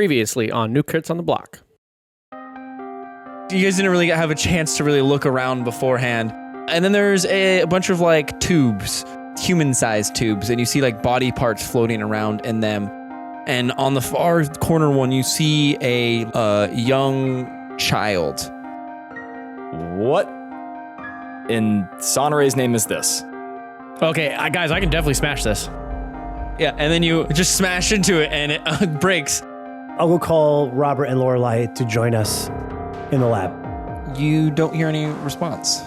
Previously on New Kids on the Block. You guys didn't really have a chance to really look around beforehand. And then there's a bunch of like tubes, human-sized tubes, and you see like body parts floating around in them. And on the far corner one, you see a young child. What in Sonore's name is this? Okay, guys, I can definitely smash this. Yeah, and then you just smash into it and it breaks. I'll go call Robert and Lorelai to join us in the lab. You don't hear any response.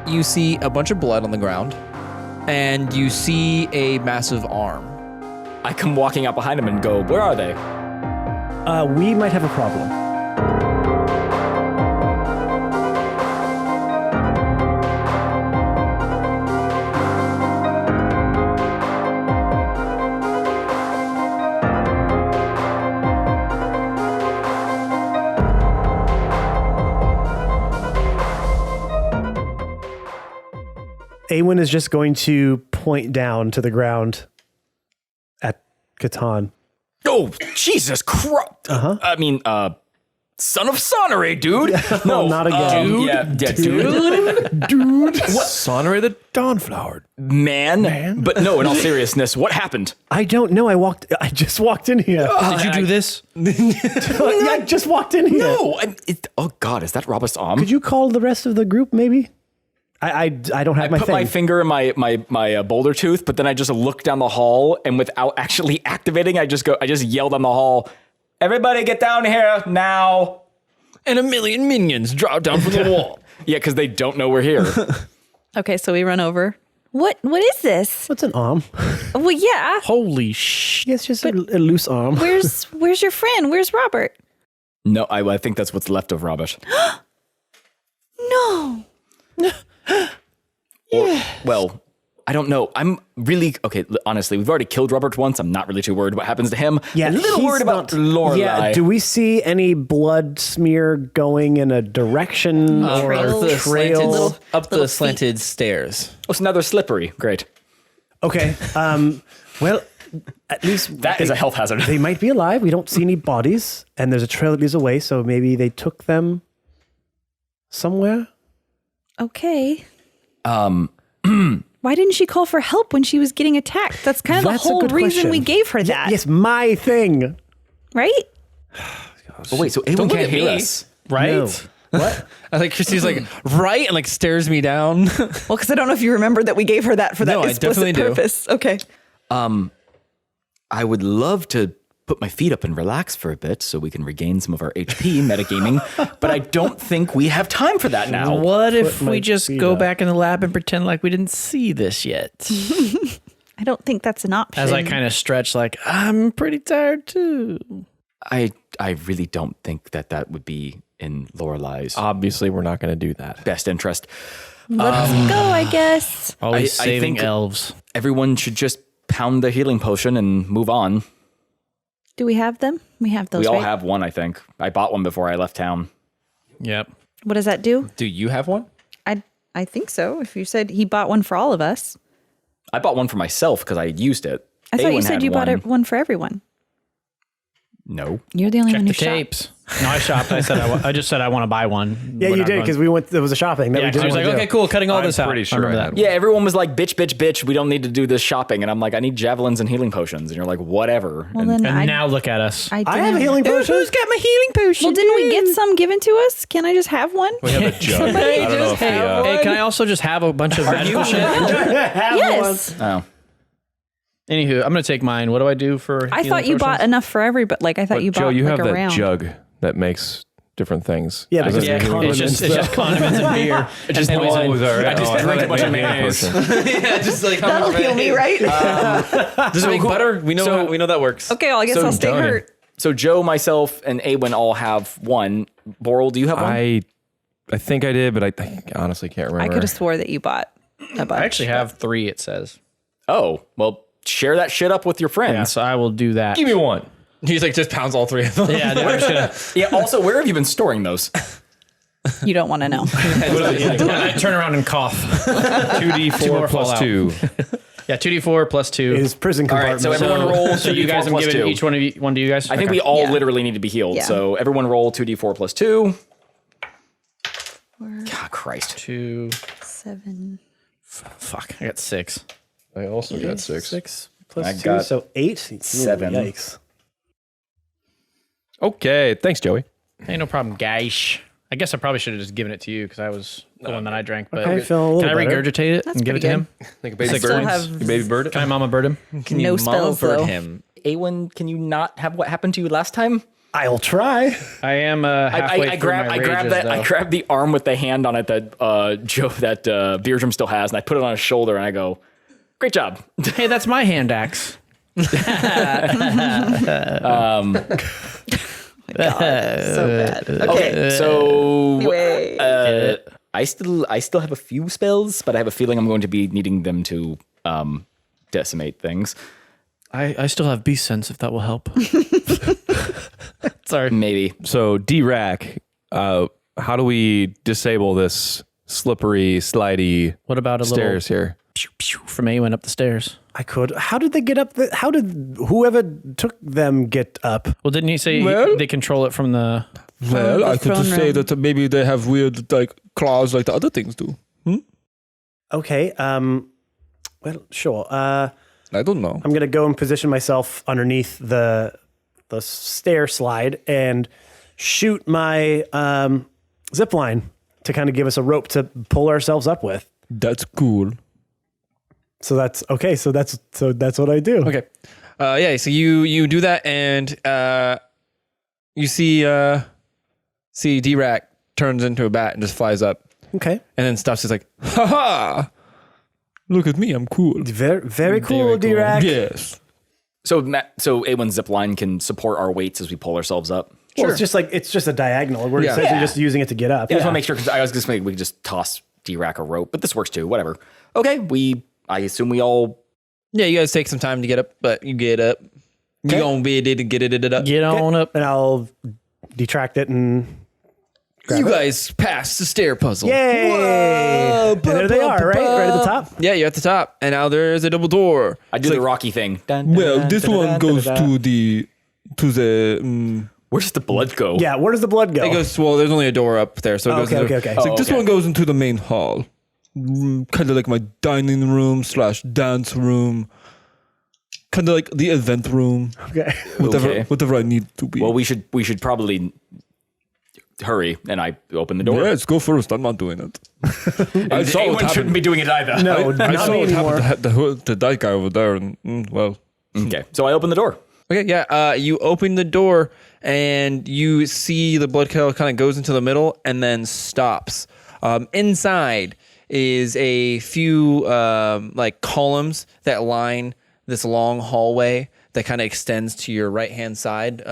You see a bunch of blood on the ground, and you see a massive arm. I come walking out behind him and go, where are they? We might have a problem. Aweyn is just going to point down to the ground at Catan. Oh, Jesus Christ. I mean, son of Sonore, dude. No, not again. Dude. What? Sonore the Dawnflower. Man. But no, in all seriousness, what happened? I don't know. I just walked in here. Did you do this? I just walked in here. No. Oh, God, is that Robust's arm? Could you call the rest of the group, maybe? I don't have my put thing. my finger in my boulder tooth, but then I just look down the hall, and without actually activating, I just yell down the hall, everybody get down here now. And a million minions drop down from the wall. Yeah, because they don't know we're here. Okay, so we run over. What is this? What's an arm? Well, yeah. Holy shit. It's just a loose arm. Where's your friend? Where's Robert? No, I think that's what's left of Robert. No. Well, I don't know. I'm really, okay, honestly, we've already killed Robert once. I'm not really too worried what happens to him. Yeah, I'm a little worried about Lorelai. Yeah, do we see any blood smear going in a direction or trail? Up the slanted stairs. Oh, so now they're slippery. Great. Okay. Well, at least That is a health hazard. They might be alive. We don't see any bodies, and there's a trail that leads away, so maybe they took them somewhere. Okay. Why didn't she call for help when she was getting attacked? That's kind of the whole reason we gave her that. Yes, my thing. Right? But wait, so Aweyn can't hear us. Right? No. What? I think Christy's like, right? And like stares me down. Well, because I don't know if you remember that we gave her that for that No, I definitely explicit do. purpose. Okay. I would love to put my feet up and relax for a bit so we can regain some of our HP metagaming, but I don't think we have time for that now. What if my we just feet go up. back in the lab and pretend like we didn't see this yet? I don't think that's an option. As I kind of stretch like, I'm pretty tired too. I really don't think that would be in Lorelai's Obviously, we're not going to do that. best interest. Let's go, I guess. Always I saving think- elves. Everyone should just pound the healing potion and move on. Do we have them? We have those, We all right? have one, I think. I bought one before I left town. Yep. What does that do? Do you have one? I think so. If you said he bought one for all of us. I bought one for myself because I used it. I thought you Aweyn said had you bought one. one for everyone. No. You're the only one The who shopped. tapes. No, I shopped. I said I just said I want to buy one. Yeah, you did, because we went. There was a shopping that Yeah, we 'cause didn't I was want like, to do. okay, cool, cutting all I'm this out. pretty sure remember I that. had Yeah, everyone was like, bitch, we don't need to do this shopping. And I'm like, I need javelins and healing potions. And you're like, whatever. Well, And then And now look at us. I I have a didn't. healing potion. Who's got my healing potion? Well, didn't we get some given to us? Can I just have one? We have a jug. I don't know if Hey, can I also just have a bunch of magical shit? Yes. oh. Anywho, I'm gonna take mine. What do I do for? I thought you bought enough for everybody. Like I thought But you Joe, bought you like have a that round. jug that makes different things. Yeah, because Yeah, it's condiments. it's just condiments and beer. It just Anyways, I just drink a bunch of mayonnaise. yeah, just like That'll heal me, right? Does it make butter? We know that works. Okay, well, I guess I'll stay done. hurt. So Joe, myself, and Aweyn all have one. Boral, do you have one? I think I did, but I honestly can't I remember. could have swore that you bought a bunch. I actually have 3. It says. Oh, well, share that shit up with your friends. Yeah, so I will do that. Give me one. He's like just pounds all 3 of them. Yeah, I'm just gonna. Yeah, also, where have you been storing those? You don't want to know. I turn around and cough. 2d4 more fall plus out. 2. Yeah, 2d4 plus 2. His prison All right, compartment. so everyone roll 2d4 So you guys, I'm plus giving 2. each one to you guys. I think Okay. we all Yeah. literally need to be healed. Yeah. So everyone roll 2d4 plus 2. God, Christ. 2. 7. Fuck, I got 6. I also got 6. 6 plus I 2, got so 8. 7. Yikes. Okay, thanks, Joey. Hey, no problem, guys. I guess I probably should have just given it to you because I was the one that I drank. But Okay, feeling a little can I better. regurgitate it and give it to pretty him? Like a baby Six bird. still have- You baby bird it? Can I mama bird him? Can you No spells, mama bird though. him? Aweyn, can you not have what happened to you last time? I'll try. I am halfway I through grab my I grab rages, that I though. grab the arm with the hand on it that Beardrum still has, and I put it on his shoulder and I go, "Great job." Hey, that's my hand axe. So bad. Okay, so Anyway. I still have a few spells, but I have a feeling I'm going to be needing them to decimate things. I still have beast sense if that will help. Sorry. Maybe. So, D-Rack, how do we disable this slippery, slidey What about a stairs little here? pew, pew from Aweyn up the stairs? I could. How did they get up? How did whoever took them get up? Well, didn't you say Well- they control it from the... Well, the I could just throne say room. that maybe they have weird like claws like the other things do. Okay. Well, sure. I don't know. I'm gonna go and position myself underneath the stair slide and shoot my zip line to kind of give us a rope to pull ourselves up with. That's cool. So that's okay. So that's what I do. Okay. Yeah. So you do that, and you see D-Rack turns into a bat and just flies up, Okay. and then stops. He's like, "Ha ha! Look at me, I'm cool." Very cool, D-Rack. Yes. So Aweyn's zip line can support our weights as we pull ourselves up. Well, it's just a diagonal. We're Yeah. essentially Yeah. just using it to get up. I just want to make sure because I was just thinking we could just toss D-Rack a rope, but this works too. Whatever. Okay, I assume we all. Yeah, you guys take some time to get up, but you get up. You gonna be able to get it up. Get on up. And I'll detract it and You guys pass the stair puzzle. yay! Whoa, And there they are, right at the top. Yeah, you're at the top, and now there's a double door. I do the Rocky thing. Dun, Well, dun, this dun, one dun, goes dun, dun. to the. Where does the blood go? Yeah, where does the blood go? It goes. Well, there's only a door up there, so it goes. Okay, into, okay. It's like Oh, this okay. one goes into the main hall, kind of like my dining room / dance room, kind of like the event room. Okay. Okay. Whatever I need to be. Well, we should probably hurry, and I open the door. Yes, go first. I'm not doing it. I saw Anyone what happened. shouldn't be doing it either. No, I not saw me what anymore. happened to that guy over there, and well. Okay, so I open the door. Okay, yeah. You open the door and you see the blood kettle kind of goes into the middle and then stops. Inside is a few like columns that line this long hallway that kind of extends to your right hand side.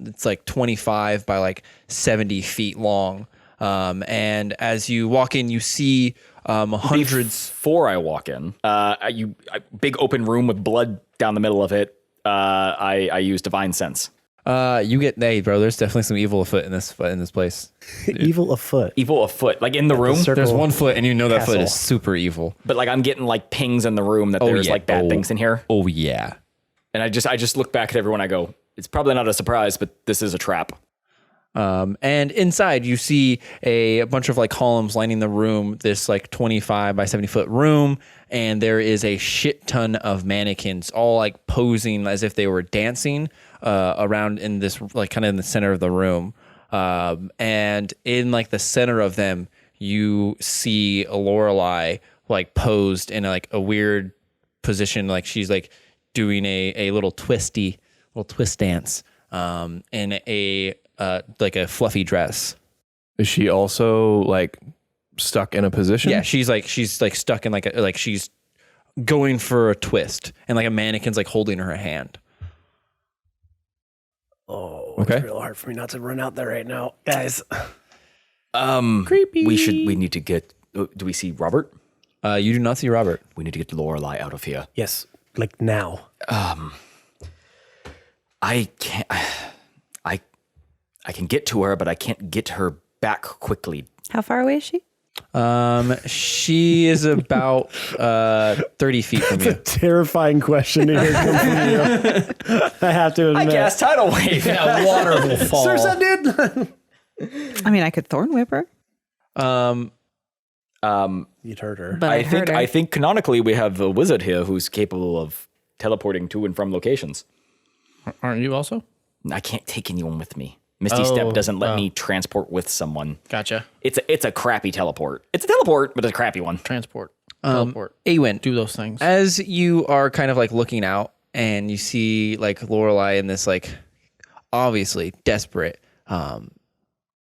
It's like 25 by like 70 feet long. And as you walk in, you see hundreds. Before I walk in, big open room with blood down the middle of it. I use divine sense. You get, hey, bro. There's definitely some evil afoot in this place. Evil afoot. Evil afoot, like in the room, circle. There's one foot, and you know that foot Castle. is super evil. but like I'm getting like pings in the room that there's yeah. like bad Oh. things in here, Oh yeah. and I just look back at everyone. I go, it's probably not a surprise, but this is a trap. And inside you see a bunch of like columns lining the room, this like 25 by 70 foot room. And there is a shit ton of mannequins all like posing as if they were dancing around in this like kind of in the center of the room. And in like the center of them, you see a Lorelei like posed in like a weird position. Like she's like doing a little twist dance in a like a fluffy dress. Is she also like stuck in a position? Yeah, she's like stuck in like she's going for a twist, and like a mannequin's like holding her hand. Oh, Okay. it's real hard for me not to run out there right now, guys. Creepy. We need to get. Do we see Robert? You do not see Robert. We need to get Lorelei out of here. Yes, like now. I can't. I can get to her, but I can't get her back quickly. How far away is she? She is about 30 feet from you. Terrifying question to hear come from you. I have to admit. I guess tidal wave. Yeah, water will fall. Sursa, dude. I mean, I could thorn whip her, You'd hurt her. but I think canonically we have a wizard here who's capable of teleporting to and from locations. Aren't you also? I can't take anyone with me. Misty Step doesn't let me transport with someone. Gotcha. It's a crappy teleport. It's a teleport, but it's a crappy one. Transport. Teleport. Aweyn, Do those things. as you are kind of like looking out and you see like Lorelei in this like obviously desperate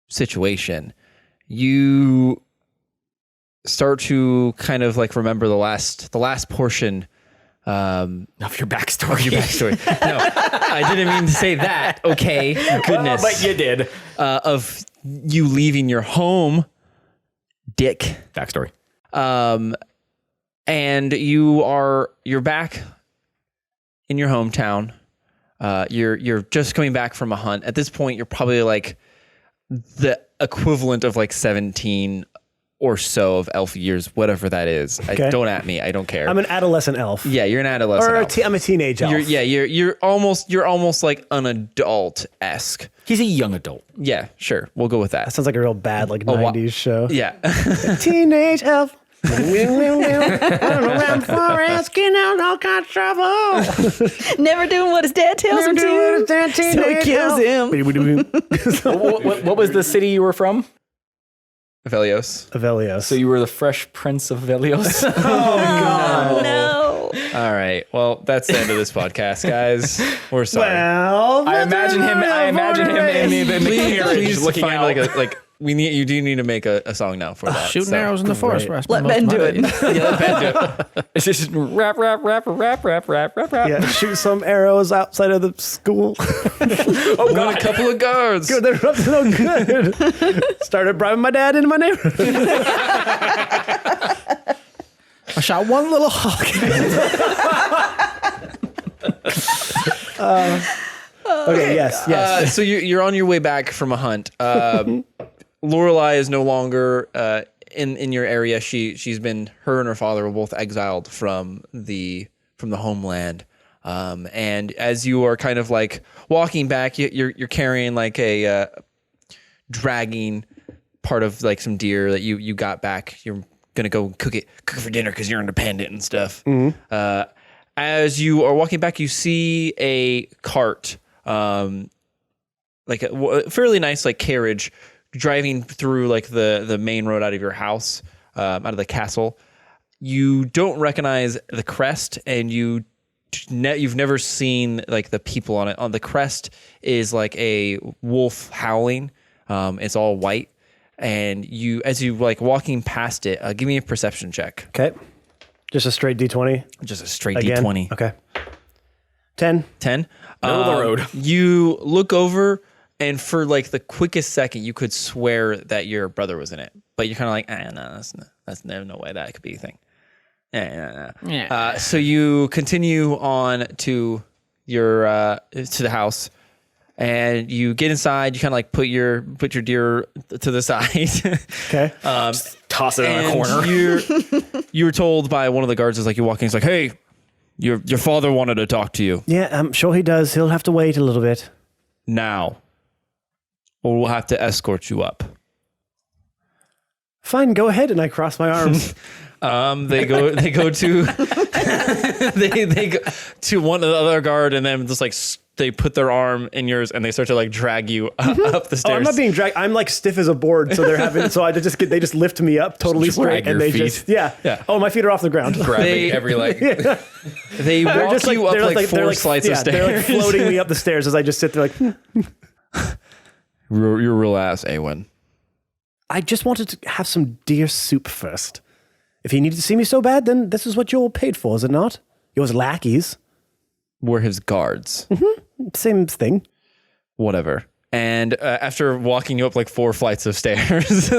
situation, you start to kind of like remember the last portion Of your backstory. No, I didn't mean to say that. Okay, goodness. But you did. Of you leaving your home, dick. Backstory. And you're back in your hometown. You're just coming back from a hunt. At this point, you're probably like the equivalent of like 17 or so of elf years, whatever that is. Okay. Don't at me. I don't care. I'm an adolescent elf. Yeah, you're an adolescent. Or elf. I'm a teenage elf. You're almost like an adult-esque. He's a young adult. Yeah, sure. We'll go with that. That sounds like a real bad like 90s show. Yeah. Teenage elf. Running around the forest, getting out in all kinds of trouble. never doing what his dad tells him to. So he kills him. What was the city you were from? Velios. Avelios. So you were the Fresh Prince of Velios? No. All right. Well, that's the end of this podcast, guys. We're sorry. Well, I imagine him in the carriage Please looking find out. you do need to make a song now for that. Shooting so. arrows in the forest. Where I spend Let most Ben of my do days. it. Yeah, let Ben do it. It's just rap. Yeah, shoot some arrows outside of the school. Oh, got a couple of guards. Good, they're up to no good. Started bribing my dad into my neighborhood. I shot one little hawk. Okay, yes. So you're on your way back from a hunt. Lorelei is no longer in your area. Her and her father were both exiled from the homeland. And as you are kind of like walking back, you're carrying like a dragging part of like some deer that you got back. You're gonna go cook it for dinner because you're independent and stuff. Mm-hmm. As you are walking back, you see a cart, like a fairly nice like carriage, driving through like the main road out of your house, out of the castle. You don't recognize the crest, and you've never seen like the people on it. On the crest is like a wolf howling. It's all white, and as you like walking past it, give me a perception check. Okay. Just a straight D20? Just a straight Again? D20. Okay. 10. 10. Middle of the road. You look over, and for like the quickest second, you could swear that your brother was in it, but you're kind of like, no, that's no way that could be a thing. Yeah. So you continue on to your to the house, and you get inside. You kind of like put your deer to the side. Okay. Toss it in a corner. You were told by one of the guards as like you're walking. He's like, "Hey, your father wanted to talk to you Yeah, I'm sure he does. He'll have to wait a little bit. now, or we'll have to escort you up." Fine, go ahead. And I cross my arms. They go to they go to one of the other guard, and then just like they put their arm in yours, and they start to like drag you up the stairs. Oh, I'm not being dragged. I'm like stiff as a board, so they just lift me up totally Just straight, drag and your they feet. just yeah. Oh, my feet are off the ground. Grabbing every leg. They walk Just you up like they're four flights of stairs. They're like floating me up the stairs as I just sit there like. You're a real ass, Aweyn. I just wanted to have some deer soup first. If he needed to see me so bad, then this is what you're all paid for, is it not? Yours lackeys. We're his guards. Same thing. Whatever. And after walking you up like 4 flights of stairs,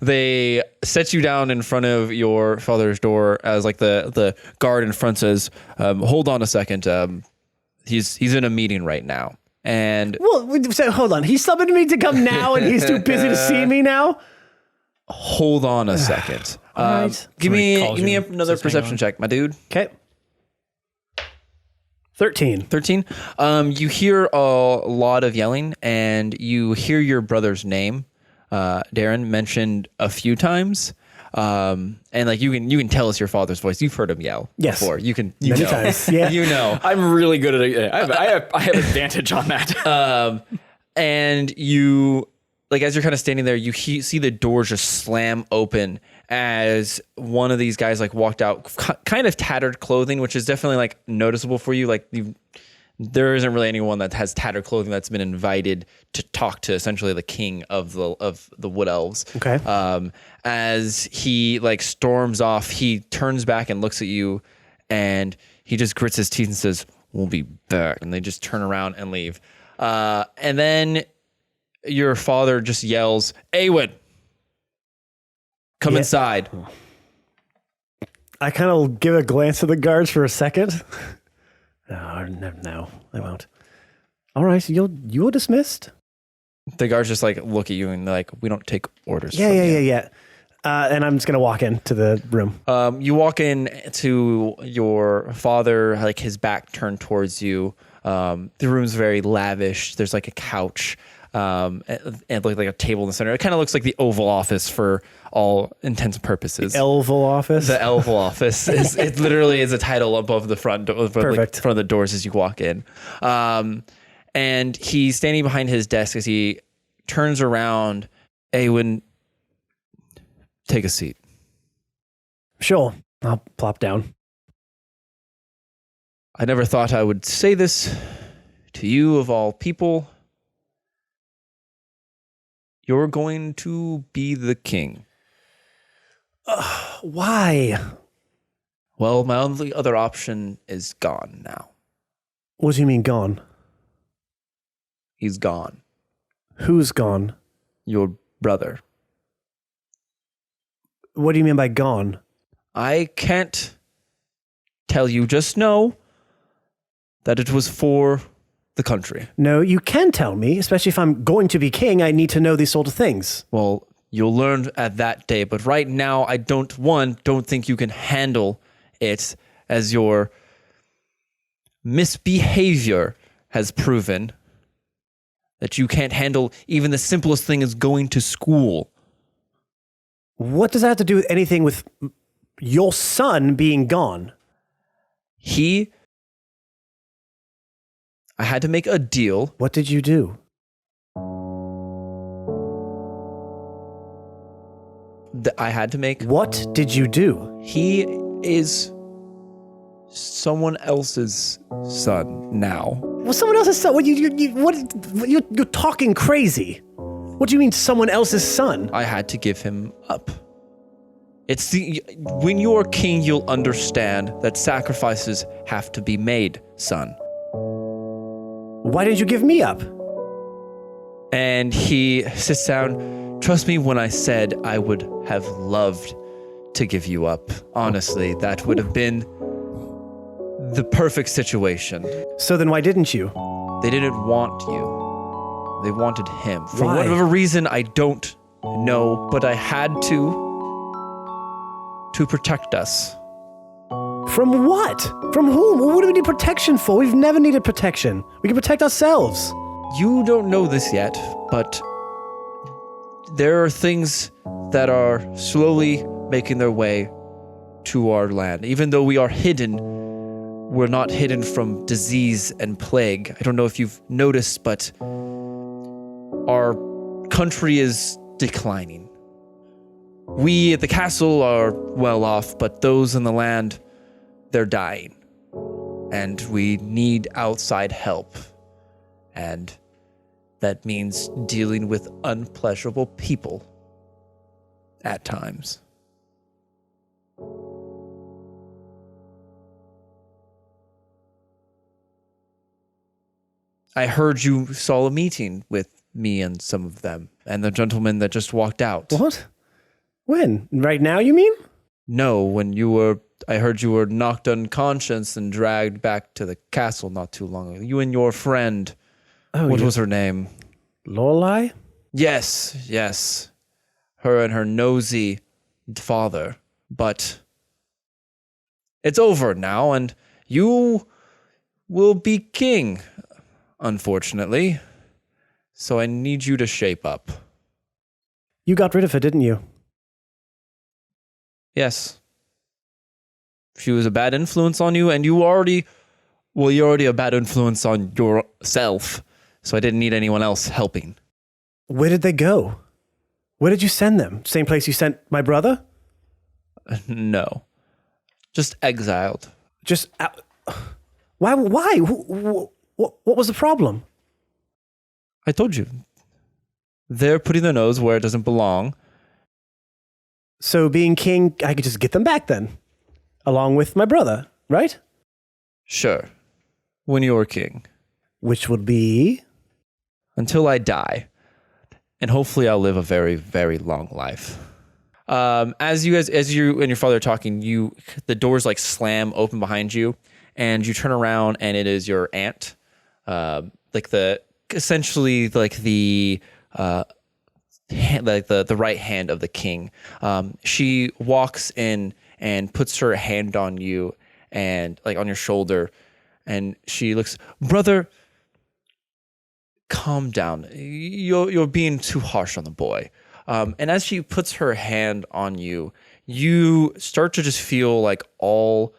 they set you down in front of your father's door as like the guard in front says, hold on a second. He's in a meeting right now. And Well, hold on. He summoned me to come now, and he's too busy to see me now? Hold on a second. All right. Give me calls you, another says hang perception on. check, my dude. Okay. 13. 13. You hear a lot of yelling, and you hear your brother's name, Darren, mentioned a few times. And like you can tell it's your father's voice. You've heard him yell before. You Many know. times. Yeah. You know. I'm really good at it. I have advantage on that. And you, like, as you're kind of standing there, you see the doors just slam open as one of these guys like walked out, kind of tattered clothing, which is definitely like noticeable for you. Like there isn't really anyone that has tattered clothing that's been invited to talk to essentially the king of the wood elves. Okay. As he like storms off, he turns back and looks at you, and he just grits his teeth and says, "We'll be back." And they just turn around and leave. And then your father just yells, "Aweyn, come inside." I kind of give a glance at the guards for a second. No, I won't. All right, so you're dismissed? The guards just like look at you and they're like, "We don't take orders." Yeah. And I'm just going to walk into the room. You walk in to your father, like his back turned towards you. The room's very lavish. There's like a couch, and like a table in the center. It kind of looks like the Oval Office for all intents and purposes. Elval office? The Oval Office it literally is a title above the front door, Perfect. front of the doors as you walk in. And he's standing behind his desk as he turns around. Aweyn, take a seat. Sure. I'll plop down. I never thought I would say this to you of all people. You're going to be the king. Why? Well, my only other option is gone now. What do you mean gone? He's gone. Who's gone? Your brother. What do you mean by gone? I can't tell you. Just know that it was for the country. No, you can tell me, especially if I'm going to be king, I need to know these sort of things. Well, you'll learn at that day. But right now, I don't think you can handle it, as your misbehavior has proven that you can't handle even the simplest thing as going to school. What does that have to do with anything with your son being gone? I had to make a deal. What did you do? I had to make. What did you do? He is someone else's son now. Well, someone else's son. You're talking crazy. What do you mean, someone else's son? I had to give him up. When you're king, you'll understand that sacrifices have to be made, son. Why didn't you give me up? And he sits down. Trust me when I said I would have loved to give you up. Honestly, that would have been the perfect situation. So then why didn't you? They didn't want you. They wanted him. For Why? whatever reason, I don't know, but I had to protect us. From what? From whom? What do we need protection for? We've never needed protection. We can protect ourselves. You don't know this yet, but there are things that are slowly making their way to our land. Even though we are hidden, we're not hidden from disease and plague. I don't know if you've noticed, but our country is declining. We at the castle are well off, but those in the land, they're dying. And we need outside help. And that means dealing with unpleasurable people at times. I heard you saw a meeting with me and some of them, and the gentleman that just walked out. What? When? Right now, you mean? No, I heard you were knocked unconscious and dragged back to the castle not too long ago. You and your friend. Oh, What was her name? Lorelei? Yes. her and her nosy father. But it's over now, and you will be king, unfortunately. So I need you to shape up. You got rid of her, didn't you? Yes. She was a bad influence on you, and you're already a bad influence on yourself. So I didn't need anyone else helping. Where did they go? Where did you send them? Same place you sent my brother? No. Just exiled. Just why? What was the problem? I told you. They're putting their nose where it doesn't belong. So being king, I could just get them back then, along with my brother, right? Sure. When you're king. Which would be? Until I die. And hopefully I'll live a very, very long life. As you and your father are talking, the doors like slam open behind you, and you turn around, and it is your aunt, essentially the right hand of the king. She walks in and puts her hand on you and like on your shoulder, and she looks, brother, calm down. You're being too harsh on the boy. And as she puts her hand on you, you start to just feel like all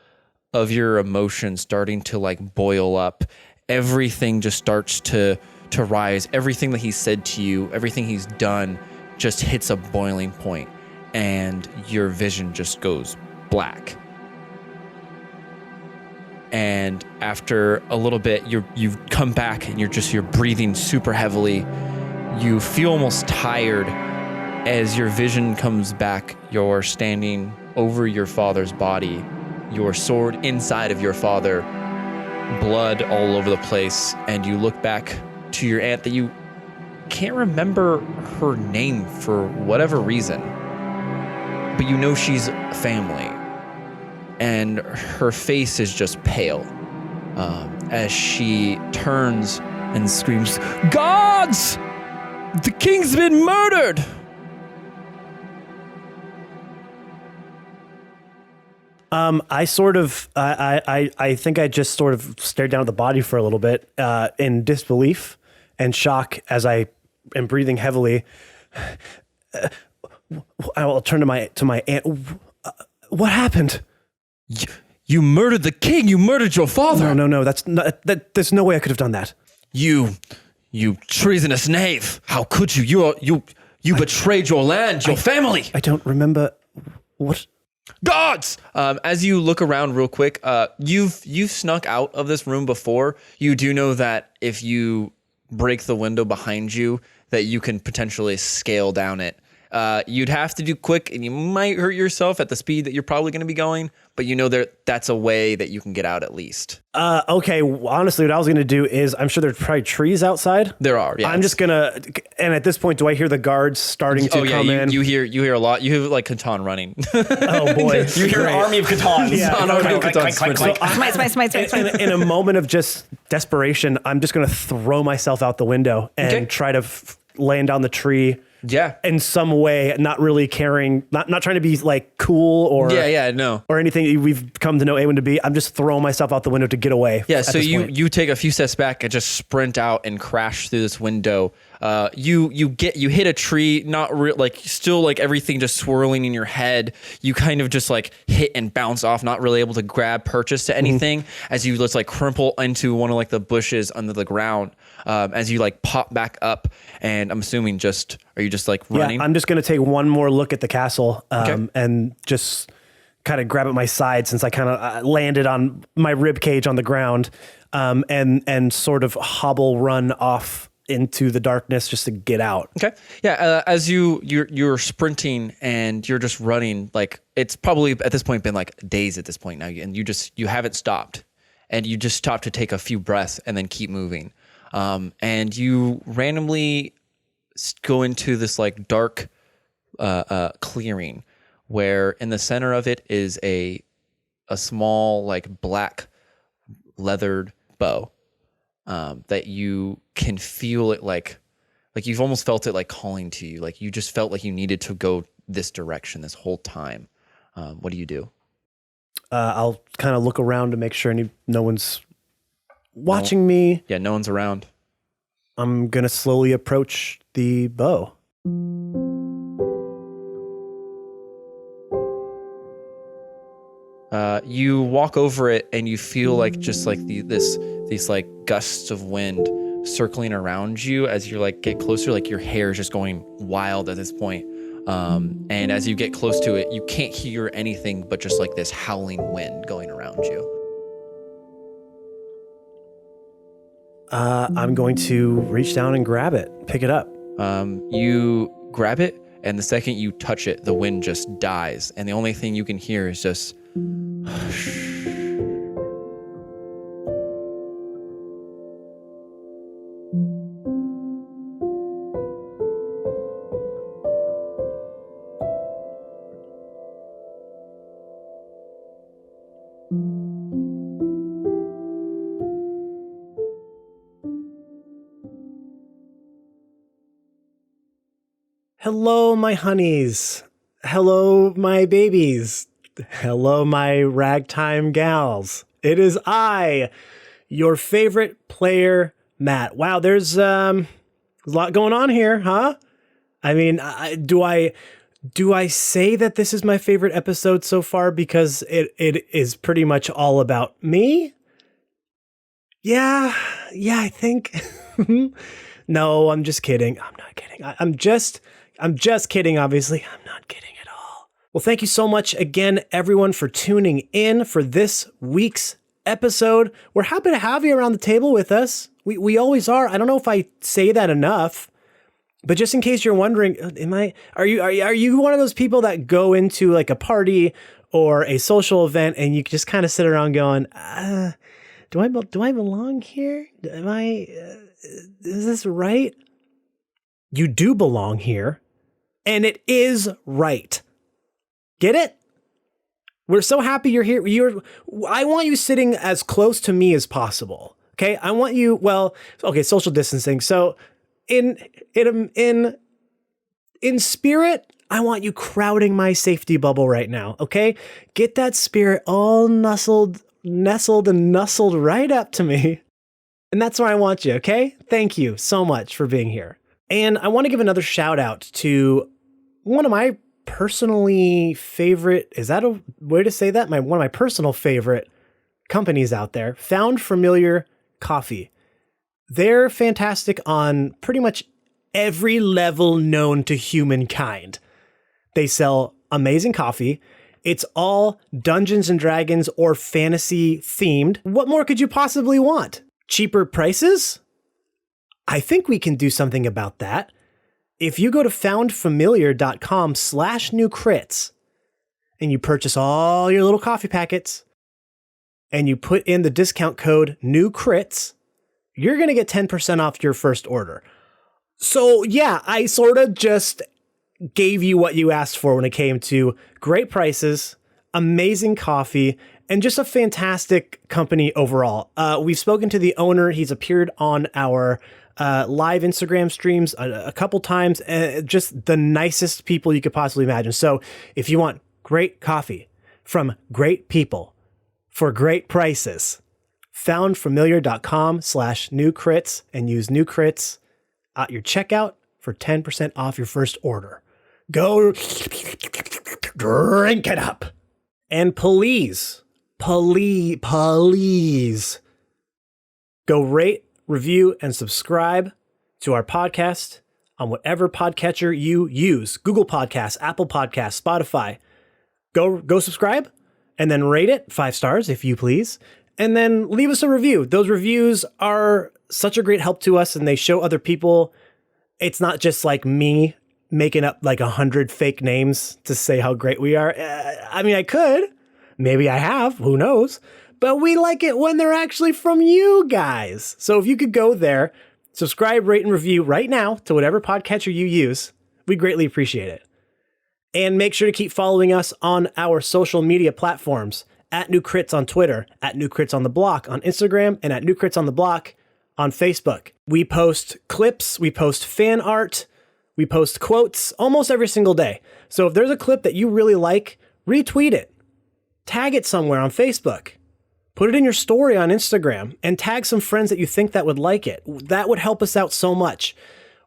of your emotions starting to like boil up. Everything just starts to rise. Everything that he said to you, everything he's done just hits a boiling point, and your vision just goes black. And after a little bit, you've come back and you're breathing super heavily. You feel almost tired. As your vision comes back, you're standing over your father's body, your sword inside of your father, blood all over the place, and you look back to your aunt that you can't remember her name for whatever reason, but you know she's family, and her face is just pale as she turns and screams, "Gods! The king's been murdered!" I think I just sort of stared down at the body for a little bit, in disbelief and shock as I am breathing heavily. I will turn to my aunt. What happened? You murdered the king. You murdered your father. No. There's no way I could have done that. You treasonous knave. How could you? You betrayed your land, your family. I don't remember what. Gods! As you look around real quick, you've snuck out of this room before. You do know that if you break the window behind you, that you can potentially scale down it. You'd have to do quick, and you might hurt yourself at the speed that you're probably going to be going, but you know that's a way that you can get out at least. Okay, honestly, what I was going to do is, I'm sure there's probably trees outside. There are, yeah. I'm just going to, and at this point, do I hear the guards starting to come in? You hear a lot. You hear like Catan running. Oh boy. You hear an army of Catans. Yeah, An army of Catans. Smite. In a moment of just desperation, I'm just going to throw myself out the window and try to land down the tree. Yeah. In some way, not really caring, not trying to be like cool or or anything we've come to know Aweyn to be. I'm just throwing myself out the window to get away. Yeah. So you take a few steps back and just sprint out and crash through this window. You hit a tree, still like everything just swirling in your head. You kind of just like hit and bounce off, not really able to grab purchase to anything as you just like crumple into one of like the bushes under the ground. As you like pop back up, and I'm assuming are you just like running? Yeah, I'm just going to take one more look at the castle and just kind of grab at my side since I kind of landed on my rib cage on the ground, and sort of run off into the darkness just to get out. Okay. Yeah. As you're sprinting and you're just running, like it's probably at this point been like days at this point now, and you haven't stopped, and you just stop to take a few breaths and then keep moving. And you randomly go into this like dark clearing where in the center of it is a small like black leathered bow that you can feel it like Like you've almost felt it like calling to you. Like you just felt like you needed to go this direction this whole time. What do you do? I'll kind of look around to make sure no one's watching me. Yeah, no one's around. I'm going to slowly approach the bow. You walk over it and you feel like just like these like gusts of wind circling around you as you like get closer. Like your hair is just going wild at this point. And as you get close to it, you can't hear anything but just like this howling wind going around you. I'm going to reach down and grab it, pick it up. You grab it, and the second you touch it, the wind just dies, and the only thing you can hear is just Hello, my honeys. Hello, my babies. Hello, my ragtime gals. It is I, your favorite player, Matt. Wow, there's a lot going on here, huh? I mean, do I say that this is my favorite episode so far because it is pretty much all about me? Yeah, I think. No, I'm just kidding. I'm not kidding. I'm just kidding, obviously. I'm not kidding at all. Well, thank you so much again, everyone, for tuning in for this week's episode. We're happy to have you around the table with us. We always are. I don't know if I say that enough, but just in case you're wondering, are you one of those people that go into like a party or a social event and you just kind of sit around going, do I belong here? Is this right? You do belong here. And it is right. Get it? We're so happy you're here. I want you sitting as close to me as possible. Okay? I want you, social distancing. So in spirit, I want you crowding my safety bubble right now. Okay? Get that spirit all nestled and nuzzled right up to me. And that's where I want you. Okay? Thank you so much for being here. And I want to give another shout out to one of my personally favorite, is that a way to say that? One of my personal favorite companies out there, Found Familiar Coffee. They're fantastic on pretty much every level known to humankind. They sell amazing coffee. It's all Dungeons and Dragons or fantasy themed. What more could you possibly want? Cheaper prices? I think we can do something about that. If you go to foundfamiliar.com/newcrits and you purchase all your little coffee packets and you put in the discount code newcrits, you're going to get 10% off your first order. So yeah, I sort of just gave you what you asked for when it came to great prices, amazing coffee, and just a fantastic company overall. We've spoken to the owner. He's appeared on our live Instagram streams a couple times. Just the nicest people you could possibly imagine. So if you want great coffee from great people for great prices, foundfamiliar.com/newcrits and use newcrits at your checkout for 10% off your first order. Go drink it up. And please go rate, review, and subscribe to our podcast on whatever podcatcher you use. Google Podcasts, Apple Podcasts, Spotify. Go subscribe and then rate it 5 stars if you please. And then leave us a review. Those reviews are such a great help to us and they show other people. It's not just like me making up like 100 fake names to say how great we are. I mean, I could. Maybe I have. Who knows? But we like it when they're actually from you guys. So if you could go there, subscribe, rate, and review right now to whatever podcatcher you use, we greatly appreciate it. And make sure to keep following us on our social media platforms, @newcrits on Twitter, @newcrits on the block on Instagram, and @newcrits on the block on Facebook. We post clips, we post fan art, we post quotes almost every single day. So if there's a clip that you really like, retweet it, tag it somewhere on Facebook, put it in your story on Instagram, and tag some friends that you think that would like it. That would help us out so much.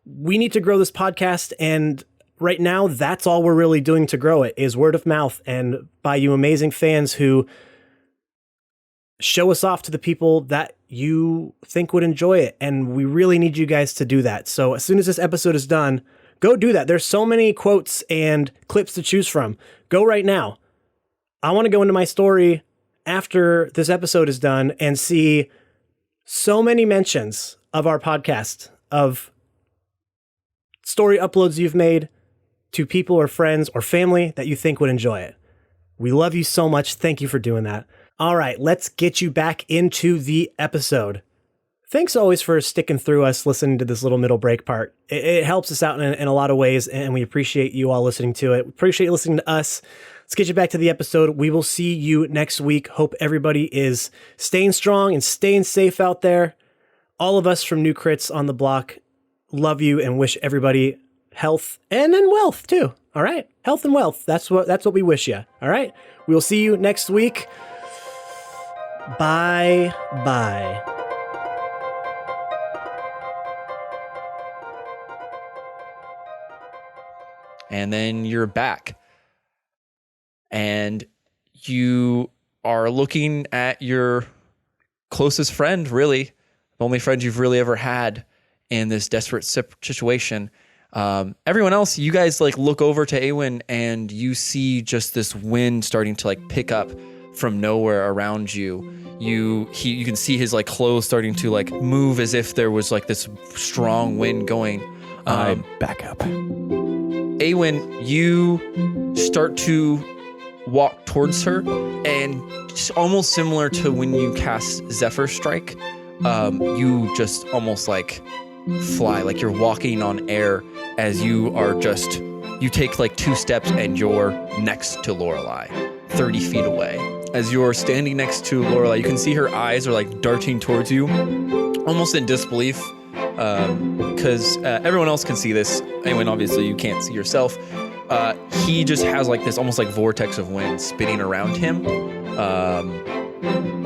We need to grow this podcast, and right now, that's all we're really doing to grow it is word of mouth and by you amazing fans who show us off to the people that you think would enjoy it. And we really need you guys to do that. So as soon as this episode is done, go do that. There's so many quotes and clips to choose from. Go right now. I want to go into my story after this episode is done and see so many mentions of our podcast, of story uploads you've made to people or friends or family that you think would enjoy it. We love you so much. Thank you for doing that. All right, let's get you back into the episode. Thanks always for sticking through us, listening to this little middle break part. It helps us out in a lot of ways, and we appreciate you all listening to it. We appreciate you listening to us. Let's get you back to the episode. We will see you next week. Hope everybody is staying strong and staying safe out there. All of us from New Crits on the Block love you and wish everybody health and then wealth too. All right, health and wealth. That's what we wish you. All right, we will see you next week. Bye bye. And then you're back. And you are looking at your closest friend, really, the only friend you've really ever had in this desperate situation. Everyone else, you guys like look over to Aweyn and you see just this wind starting to like pick up from nowhere around you. You can see his like clothes starting to like move as if there was like this strong wind going. I back up. Aweyn, you start to walk towards her, and almost similar to when you cast Zephyr Strike, you just almost like fly, like you're walking on air as you take like 2 steps and you're next to Lorelei, 30 feet away. As you're standing next to Lorelei, you can see her eyes are like darting towards you, almost in disbelief, because everyone else can see this. Aweyn, obviously you can't see yourself. He just has like this almost like vortex of wind spinning around him.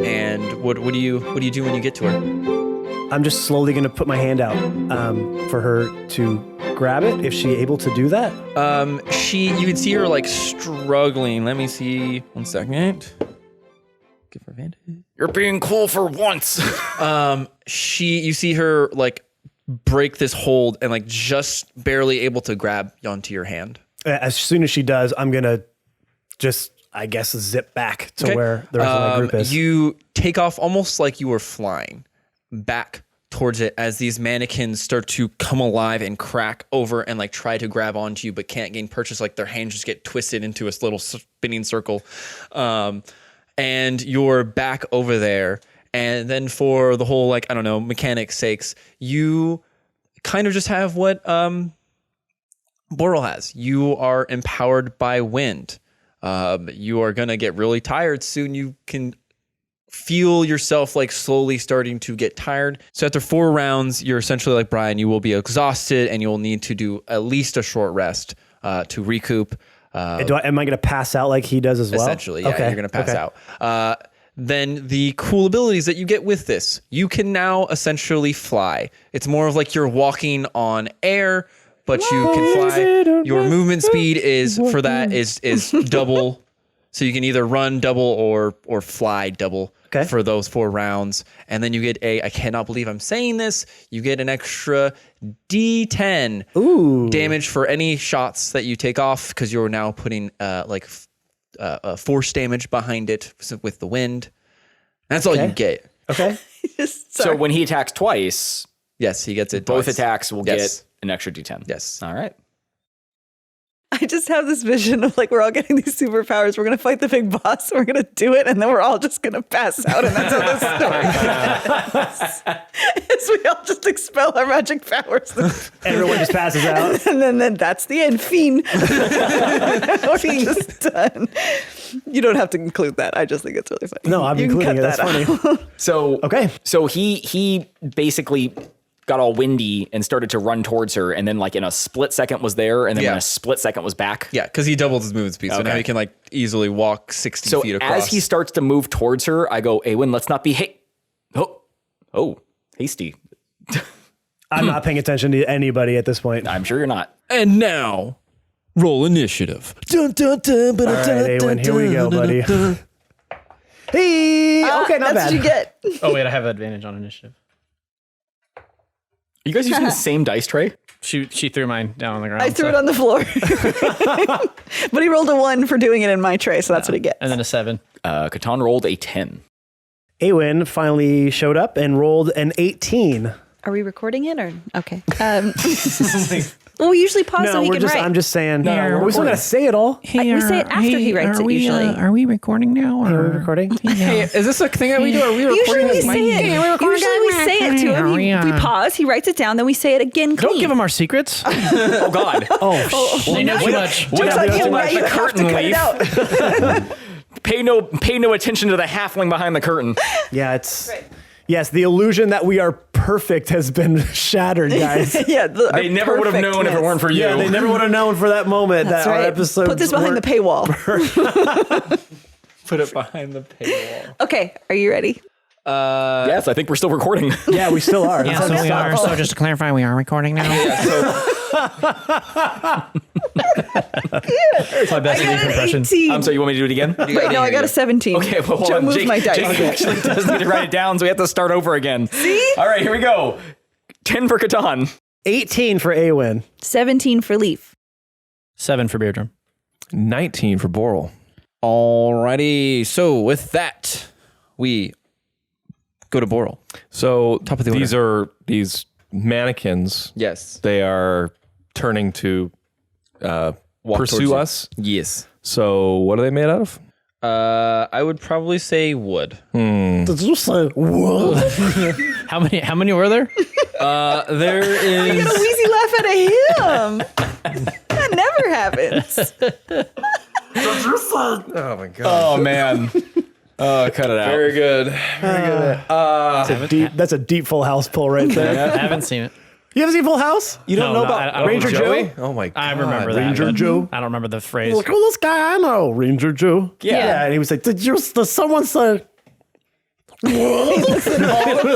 And what do you do when you get to her? I'm just slowly going to put my hand out for her to grab it. Is she able to do that? You can see her like struggling. Let me see. 1 second. Give her advantage. You're being cool for once. You see her like break this hold and like just barely able to grab onto your hand. As soon as she does, I'm going to just, I guess, zip back to where the rest of my group is. You take off almost like you were flying back towards it as these mannequins start to come alive and crack over and like try to grab onto you but can't gain purchase. Like their hands just get twisted into a little spinning circle. And you're back over there. And then for the whole, like, I don't know, mechanics sakes, you kind of just have what Boral has. You are empowered by wind. You are going to get really tired soon. You can feel yourself like slowly starting to get tired. So after 4 rounds, you're essentially like Brian, you will be exhausted and you will need to do at least a short rest to recoup. Am I going to pass out like he does as well? Essentially, yeah, you're going to pass out. Then the cool abilities that you get with this, you can now essentially fly. It's more of like you're walking on air, but you can fly. Your movement speed is double. So you can either run double or fly double for those 4 rounds. And then you get I cannot believe I'm saying this, you get an extra D10 damage for any shots that you take off, because you're now putting force damage behind it with the wind. That's all you get. Okay. So when he attacks twice, yes, he gets it. Both twice. attacks will get an extra D10. Yes. All right. I just have this vision of like we're all getting these superpowers. We're gonna fight the big boss. We're gonna do it, and then we're all just gonna pass out, and that's how the story ends. We all just expel our magic powers. Everyone just passes out, and then that's the end. Fiend. We're just done. You don't have to include that. I just think it's really funny. No, I'm You can including it. cut That's that funny. out. So Okay. So he basically got all windy and started to run towards her, and then like in a split second was there, and then in a split second was back. Yeah, because he doubled his movement speed, so now Okay. he can like easily walk 60 So feet across. as he starts to move towards her, I go, Aweyn, let's not be hasty. I'm not paying attention to anybody at this point. I'm sure you're not. And now, roll initiative. Dun, dun, dun, All right, Aweyn, here we go, buddy. Hey, okay, not That's bad. what you get. Oh wait, I have advantage on initiative. Are you guys using the same dice tray? She threw mine down on the ground. I threw it on the floor. But he rolled a 1 for doing it in my tray, so that's what he gets. and then a 7. Catan rolled a 10. Aweyn finally showed up and rolled an 18. Are we recording it or okay? Well, we usually pause so he can write. I'm just saying. we're we still gotta say it all. we say it after he writes it usually. Are we recording now? Are we recording? Hey, is this a thing that we do? Are we Usually recording we this? say it. Usually we say it to him. We pause. He writes it down. Then we say it again. Don't clean. give him our secrets. Oh, God. They know too much. Wait It's like till him, the right? You have to curtain cut it leaf. out. Pay no attention to the halfling behind the curtain. Yeah, it's yes. The illusion that we are perfect has been shattered, guys. Yeah, They never would have known if it weren't for you. Yeah, they never would have known for that moment That's that our right. episode. Put this behind the paywall. Put it behind the paywall. Okay, are you ready? Yes, I think we're still recording. Yeah, we still are. Yeah, so we are. So just to clarify, we are recording now. That's my best I got an impression. 18. I'm sorry, you want me to do it again? Wait, no, I got a 17. Okay, well, hold Joe on. moves Jake, my dice. Jake actually does need to write it down, so we have to start over again. See? All right, here we go. 10 for Catan. 18 for Aweyn. 17 for Leaf. 7 for Beardrum. 19 for Boral. Alrighty. So with that, we go to Boral. So Top of the these are these mannequins. Yes. They are turning to towards pursue you. us. Yes. So what are they made out of? I would probably say wood. Did you say what? How many were there? There is. Get a wheezy laugh out of him. That never happens. Oh my god. Oh, man. Oh, cut it out. Very good. That's a deep Full House pull right there. I haven't seen it. You haven't seen Full House? You don't No, know no, about I don't Ranger know. Joe? Oh my god. I remember that. Ranger but Joe. I don't remember the phrase. The coolest guy I know, Ranger Joe. Yeah. And he was like, did someone say?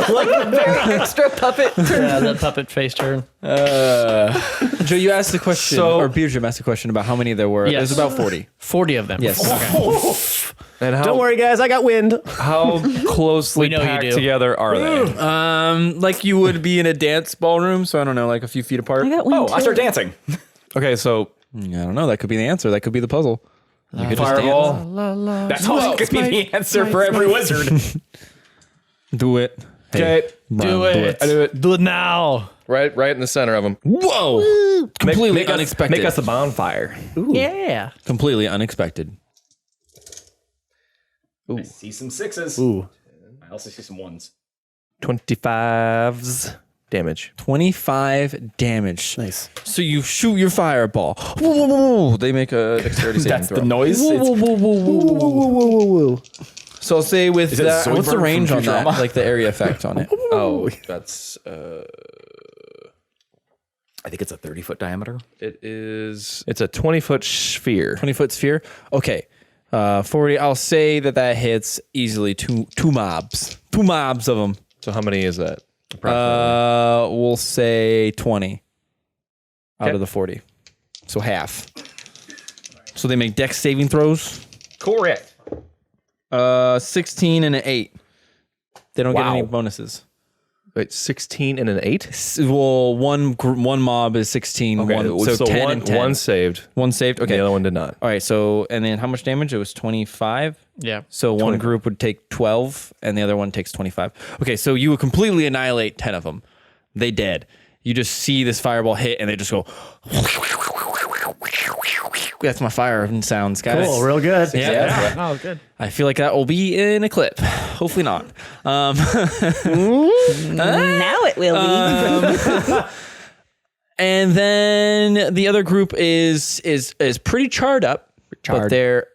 Extra puppet. Yeah, the puppet face turn. Joe, you asked the question, So- or Beardrum asked the question about how many there were. Yes. There's about 40. 40 of them. Yes. Okay. And how, Don't worry, guys, I got wind. how closely We know you packed do. together are they? Like you would be in a dance ballroom, so I don't know, like a few feet apart. I got Oh, wind I too. start dancing. Okay, so I don't know. That could be the answer. That could be the puzzle. You could just fireball. That's all could be the answer for every wizard. dance. Do it. Okay, Do it. I do it Do it now. right in the center of them. Whoa! Completely Make unexpected. Make us a bonfire. Yeah. Completely unexpected. I see some 6s. Ooh. I also see some 1s. 25s damage. 25 damage. Nice. So you shoot your fireball. Whoa, whoa, whoa, whoa. They make a dexterity saving That's throw. the noise. Whoa, It's- whoa, whoa, whoa, whoa, whoa, whoa. Whoa. So I'll say with Is it that, what's the Zoidberg range from on that? Futurama? Like the area effect on it. Oh, that's I think it's a 30-foot diameter. It's a 20-foot sphere. 20-foot sphere. Okay. 40. I'll say that hits easily two mobs. 2 mobs of them. So how many is that? Approximately? We'll say 20 out Okay. of the 40. So half. So they make dex saving throws. Correct. 16 and an 8. They don't get any Wow. bonuses. Wait, 16 and an 8? Well, one mob is 16. Okay, So 10 and 10. one saved. One saved. Okay. The other one did not. All right. So, and then how much damage? It was 25. Yeah. So one group would take 12 and the other one takes 25. Okay. So you would completely annihilate 10 of them. They dead. You just see this fireball hit and they just go. That's my fire sounds, guys. Cool, real good. Yeah. Oh, good. I feel like that will be in a clip. Hopefully not. Now it will be. And then the other group is pretty charred up, but they're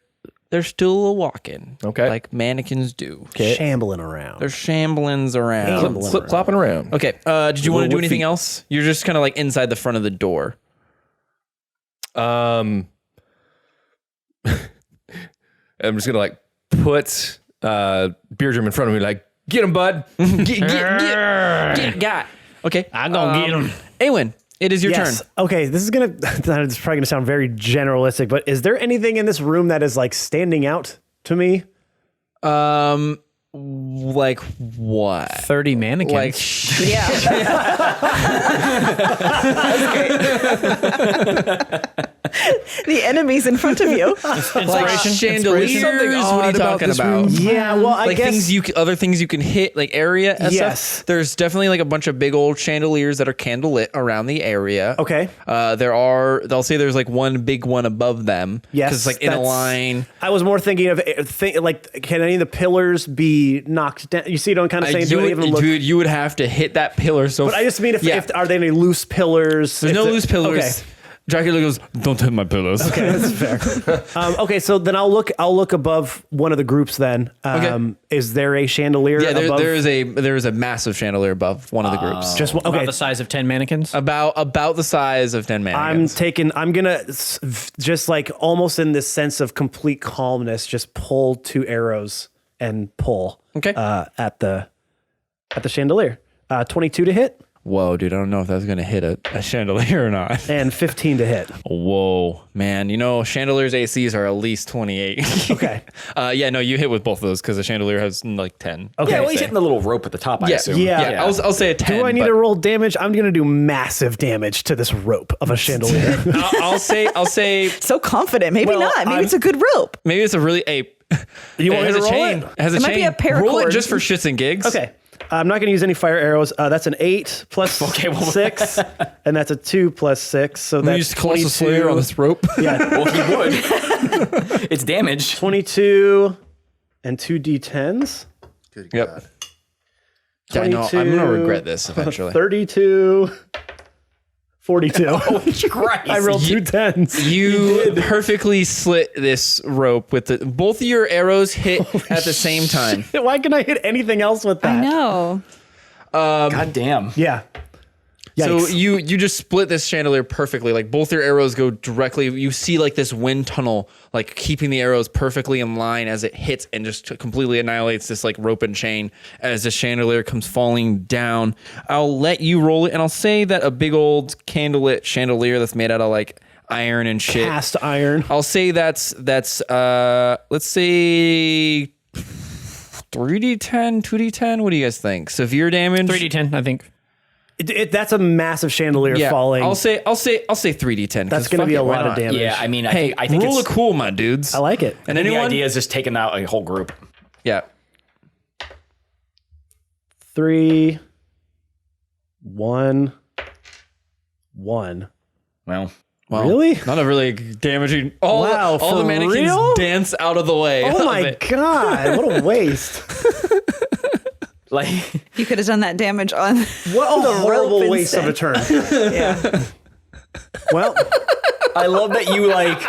they're still a walking. Okay. Like mannequins do. Shambling around. They're shamblings around. Flip flopping around. Okay. Did you want to do With anything feet. else? You're just kind of like inside the front of the door. I'm just gonna like put Beer Drum in front of me, like, get him, bud. Get got. Okay. I'm gonna get him. Aweyn, it is your turn. Okay, this is it's probably gonna sound very generalistic, but is there anything in this room that is like standing out to me? Like what? 30 mannequins. Like Yeah. The enemies in front of you. like chandeliers. What are you talking about? Yeah, well, I Like guess other things you can hit, like area and Yes. stuff. There's definitely like a bunch of big old chandeliers that are candlelit around the area. Okay. They'll say there's like one big one above them. Yes, Because like in a that's- line. I was more thinking of like, can any of the pillars be knocked down? You see what I'm kind of saying? Do any of them look? Dude, you would have to hit that pillar. So, But I just mean if are there any loose pillars? there's If no the- loose pillars. Okay. Dracula goes, "Don't hit my pillows." Okay, that's fair. Okay, so then I'll look above one of the groups. Then, is there a chandelier? Yeah, above? there is a massive chandelier above one of the groups. Just one- About okay. the size of 10 mannequins. About the size of 10 mannequins. I'm gonna just like almost in this sense of complete calmness, just pull 2 arrows and pull. Okay. At the chandelier. 22 to hit Whoa, dude, I don't know if that's gonna hit a chandelier or not. and 15 to hit. Whoa, man, chandeliers ACs are at least 28. Okay. Yeah, no, you hit with both of those because the chandelier has like 10. Okay. Yeah, well, he's hitting the little rope at the top, I assume. Yeah. I'll say a 10. Do I need but to roll damage? I'm gonna do massive damage to this rope of a chandelier. I'll say So confident. Maybe Well, not. Maybe I'm- it's a good rope. maybe it's a really You want me has to a roll chain. it? It has a It might chain. be a Roll it paracord. just for shits and gigs. Okay. I'm not going to use any fire arrows. That's an 8 plus 6, and that's a 2 plus 6. So I'm gonna use that's Colossal Slayer on this rope. Yeah, Well, he would. It's damage. 22 and 2d10s. Yep. Yeah, I know. I'm gonna regret this eventually. 32, 42. Christ. I rolled 2 10s. You perfectly slit this rope with both of your arrows hit at the same time. Why can I hit anything else with that? I know. God damn. Yeah. So Yikes. you just split this chandelier perfectly. Like both your arrows go directly. You see like this wind tunnel, like keeping the arrows perfectly in line as it hits and just completely annihilates this like rope and chain as the chandelier comes falling down. I'll let you roll it, and I'll say that a big old candlelit chandelier that's made out of like iron and shit. Cast iron. I'll say that's let's say 3d10, 2d10. What do you guys think? Severe damage. 3d10, I think. That's a massive chandelier falling. I'll say 3d10. That's going to be a lot of damage. Yeah, I mean, Hey, I think roll it's, it cool, my dudes. I like it. And the anyone? idea is just taking out a whole group. Yeah. 3, 1, 1. Well, Really? Not a really damaging. All Wow, the for mannequins real? dance out of the way. Oh of my it. God. What a waste. like, You could have done that damage on What a horrible rope waste of a instead. turn. Yeah. Well, I love that you like.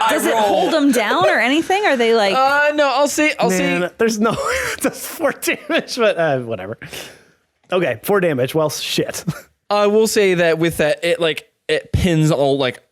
Does it hold them down or anything? Are they like? No, I'll say. man, there's no. That's 4 damage, but whatever. Okay, 4 damage. Well, shit. I will say that with that, it pins all like.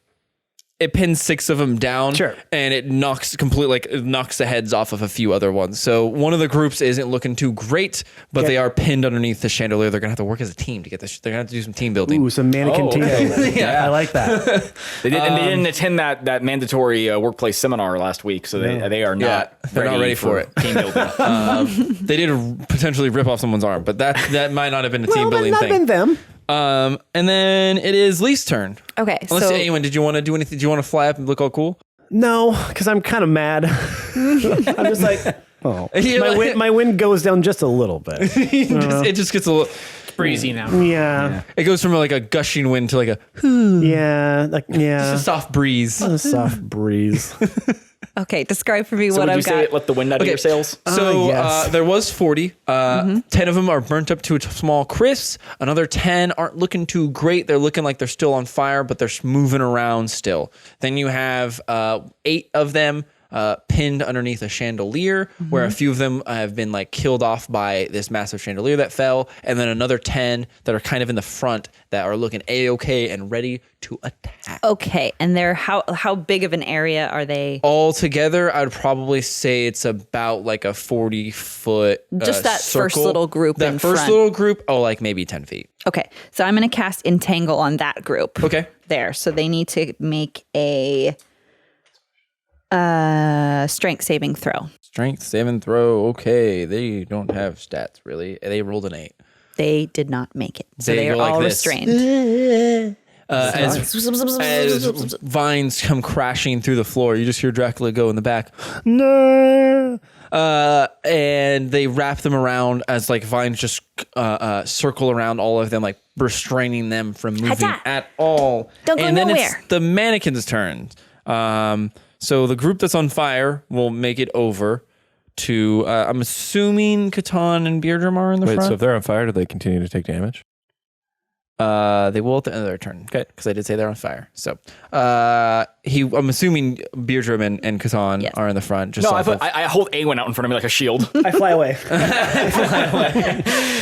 It pins 6 of them down, Sure. and it knocks it knocks the heads off of a few other ones. So one of the groups isn't looking too great, but they are pinned underneath the chandelier. They're gonna have to work as a team to get this. They're gonna have to do some team building. Ooh, some mannequin team. Yeah, I like that. They didn't attend that mandatory workplace seminar last week, so they are not. they're not ready for it. Team building. They did potentially rip off someone's arm, but that might not have been a team Well, building might thing. have been them. And then it is Lee's turn. Okay, Unless so anyone, did you want to do anything? Do you want to fly up and look all cool? No, because I'm kind of mad. I'm just like, oh, You're like- my wind goes down just a little bit. It just gets a little. Breezy now. Yeah, It goes from like a gushing wind to like a soft soft breeze. a soft breeze. okay, describe for me So what would you I've say got. let the wind out of your sails? So yes. there was 40. 10 of them are burnt up to a small crisp. Another 10 aren't looking too great. They're looking like they're still on fire, but they're moving around still. Then you have 8 of them pinned underneath a chandelier, where a few of them have been like killed off by this massive chandelier that fell, and then another 10 that are kind of in the front that are looking A-okay and ready to attack. Okay, and they're how big of an area are they? All together, I would probably say it's about like a 40-foot Just that first circle. little group That in first front. little group, like maybe 10 feet. Okay, so I'm going to cast Entangle on that group. Okay. There, so they need to make a strength saving throw. Strength saving throw. Okay, they don't have stats really. They rolled an 8. They did not make it, so They they are go like all this. restrained. As vines come crashing through the floor, you just hear Dracula go in the back, no. And they wrap them around as like vines just circle around all of them, like restraining them from moving at all. Don't go and then nowhere. it's the mannequin's turn. So the group that's on fire will make it over to. I'm assuming Catan and Beardrum are in the Wait, front. so if they're on fire, do they continue to take damage? They will at the end of their turn. Okay, because I did say they're on fire. So, I'm assuming Beardrum and Catan Yes. are in the front. Just No, off of- I hold Aweyn out in front of me like a shield. I fly away.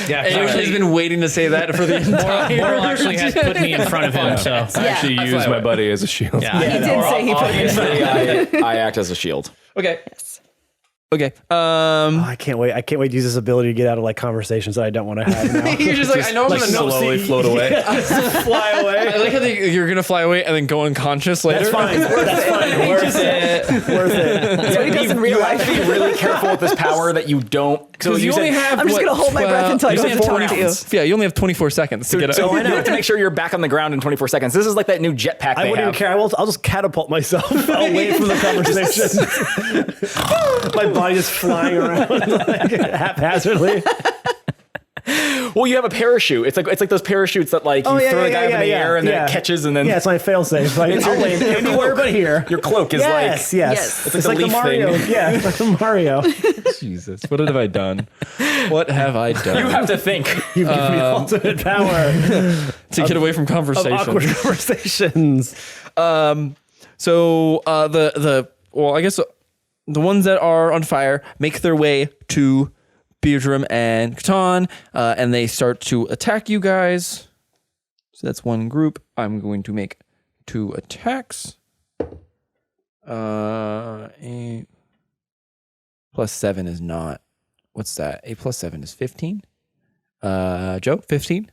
Yeah, Anyone has been waiting to say that for the entire. Moral actually has put me in front of him, so I actually use my buddy as a shield. yeah. He did say he put him in front. Obviously, I act as a shield. Okay. Okay. I can't wait. I can't wait to use this ability to get out of like conversations that I don't want to have now. You're just like I know I'm gonna slowly float away. Fly away. I like how you're gonna fly away and then go unconscious later. That's fine. That's fine. Worth it. Worth it. That's what he does in real You have life. to be really careful with this power that you don't. So Because you only have. I'm just gonna hold my breath until I you go only to have talk to you. Yeah, you only have 24 seconds to get So out. you have to make sure you're back on the ground in 24 seconds. This is like that new jetpack I they wouldn't have. even care. I'll just catapult myself away from the conversation. My body just flying around like, haphazardly. Well, you have a parachute. It's like those parachutes that like you throw the guy up in the air and then it catches and then yeah, it's my fail-safe. Like, I'll land anywhere but here. your cloak is Yes, like yes. Yes. It's like like the the leaf Mario. thing. Yeah, it's like the Mario. Jesus, what have I done? What have I done? you have to think. You give me ultimate power to get away from of conversation. awkward conversations. So I guess the ones that are on fire make their way to Beardrum and Catan, and they start to attack you guys. So that's one group. I'm going to make 2 attacks. A plus 7 is not. What's that? A plus 7 is 15. Joe, 15?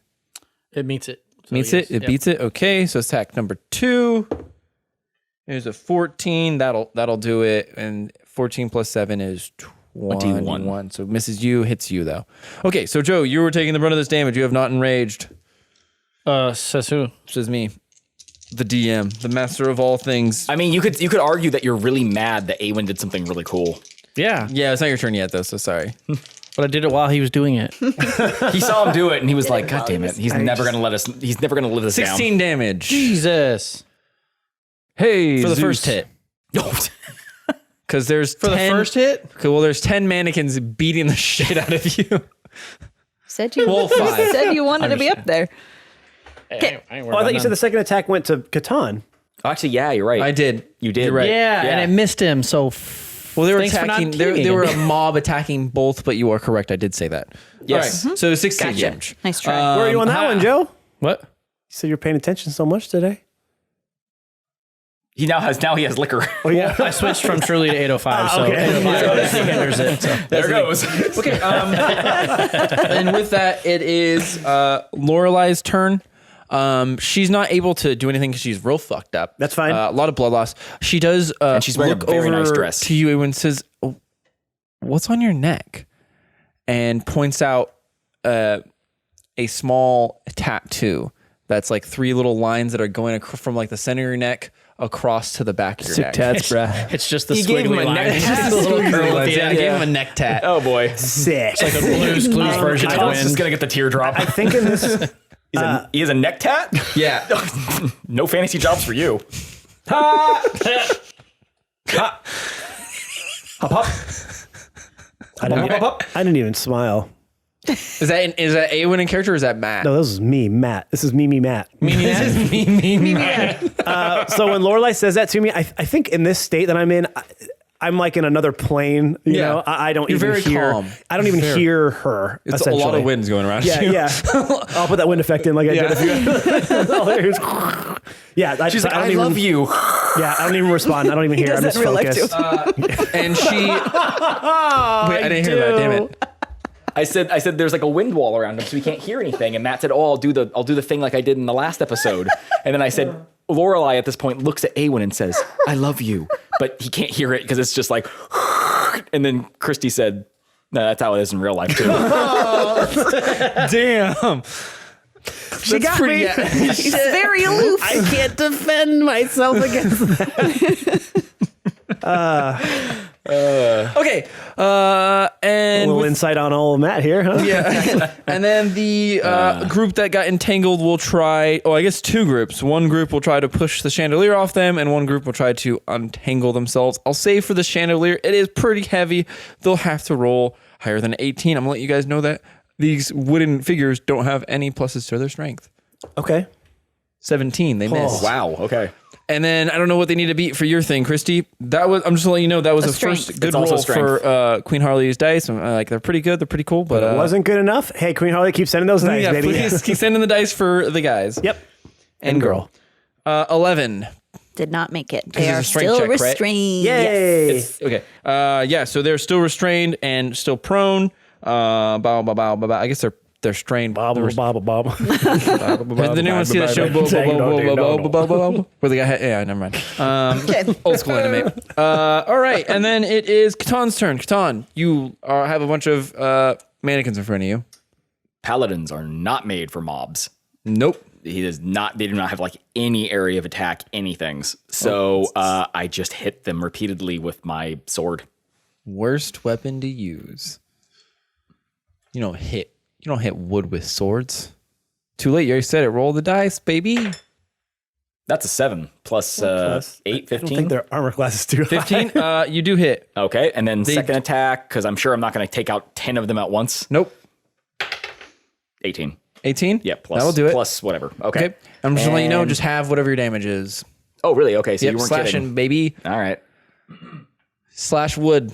It meets it. So Meets yes. it. It Yep. beats it. Okay, so attack number 2. There's a 14. That'll do it. And 14 plus 7 is 21. So misses you, hits you though. Okay, so Joe, you were taking the brunt of this damage. You have not enraged. Says who? Says me, the DM, the master of all things. I mean, you could argue that you're really mad that Aweyn did something really cool. Yeah, Yeah, it's not your turn yet though. So sorry. but I did it while he was doing it. He saw him do it and he was like, God damn it. He's never going to let us, he's never going to live this 16 damage Jesus. Hey, for the Zeus. first hit. down. Because there's For 10, the first hit? Okay, well, there's 10 mannequins beating the shit out of you. Said you Well, 5. said you wanted to be up there. Hey, I ain't Oh, I thought you said the second attack went to Catan. Actually, yeah, you're right. I did. You did. You're right. Yeah, and I missed him. So Well, they were thanks for not attacking. killing They were him. a mob attacking both, but you are correct. I did say that. Yes. All right. So 16 Gotcha. damage. Nice try. Where are you on that one, Joe? You what? said you're paying attention so much today. He now has liquor. Oh yeah. I switched from Truly to 805, so okay. 805 hinders it. So. There it goes. Okay. And with that, it is Lorelei's turn. She's not able to do anything because she's real fucked up. That's fine. A lot of blood loss. She does. And she's wearing a look very over nice dress. to you and says, "Oh, "What's on your neck?" And points out a small tattoo that's like 3 little lines that are going from like the center of your neck across to the back of your neck. Tats, bruh. It's just the He gave him squiggly a line. neck It's tat. just a little curl at the Yeah, I end. gave him a neck tat. Oh boy. Sick. Like a blues version I of was just Wind. going to get the teardrop. I think in this. He has a neck tat? Yeah. No fantasy jobs for you. I didn't even smile. Is that Aweyn in character or is that Matt? No, this is me, Matt. This is me, Matt. This is me, Matt. So when Lorelai says that to me, I think in this state that I'm in, I'm like in another plane. You know, I don't You're even very hear. calm. I don't even hear her. It's a lot of winds going around. Yeah, you. yeah. I'll put that wind effect in like I did a few. Yeah, She's like, don't I even, love you. Yeah, I don't even respond. I don't even hear. I'm does just that in real life, focused. And she. Wait, I didn't hear that. Damn it. I said there's like a wind wall around him, so he can't hear anything. And Matt said, "Oh, I'll do the thing like I did in the last episode." And then I said, Lorelai at this point looks at Aweyn and says, "I love you," but he can't hear it because it's just like. And then Christy said, "No, that's how it is in real life too." Damn. She got me. She's very aloof. I can't defend myself against that. Okay. A And little insight on old Matt here, huh? yeah. And then the group that got entangled will try. Oh, I guess two groups. One group will try to push the chandelier off them, and one group will try to untangle themselves. I'll say for the chandelier, it is pretty heavy. They'll have to roll higher than 18. I'm gonna let you guys know that these wooden figures don't have any pluses to their strength. Okay. 17. They missed. Wow. Okay. And then I don't know what they need to beat for your thing, Christy. That was. I'm just gonna let you know that was the strength. first good It's also roll for Queen Harley's dice. Like they're pretty good. They're pretty cool. But It wasn't good enough. Hey, Queen Harley, keep sending those dice, yeah, baby. please keep sending the dice for the guys. Yep. And girl. 11. Did not make it. They it's a are strength still check, right? restrained. Yay. Yes. Okay. Yeah. So they're still restrained and still prone. I guess they're strained. Bobble, bobble, bobble. Did anyone see that show? Where they got yeah, never mind. Old school anime. All right, and then it is Katan's turn. Katan, you have a bunch of mannequins in front of you. Paladins are not made for mobs. Nope. They do not have like any area of attack, anythings. So I just hit them repeatedly with my sword. Worst weapon to use. You don't hit wood with swords. Too late. You already said it. Roll the dice, baby. That's a 7 plus 8, I 15. don't think their armor class is too high. 15. You do hit. Okay, and then second attack, because I'm sure I'm not going to take out 10 of them at once. Nope. 18. 18. Yeah, plus That'll do it. plus whatever. Okay. I'm just gonna let you know. And- Just have whatever your damage is. Oh, really? Okay, so Yep. you weren't Slashing, kidding. baby. All right. Slash wood.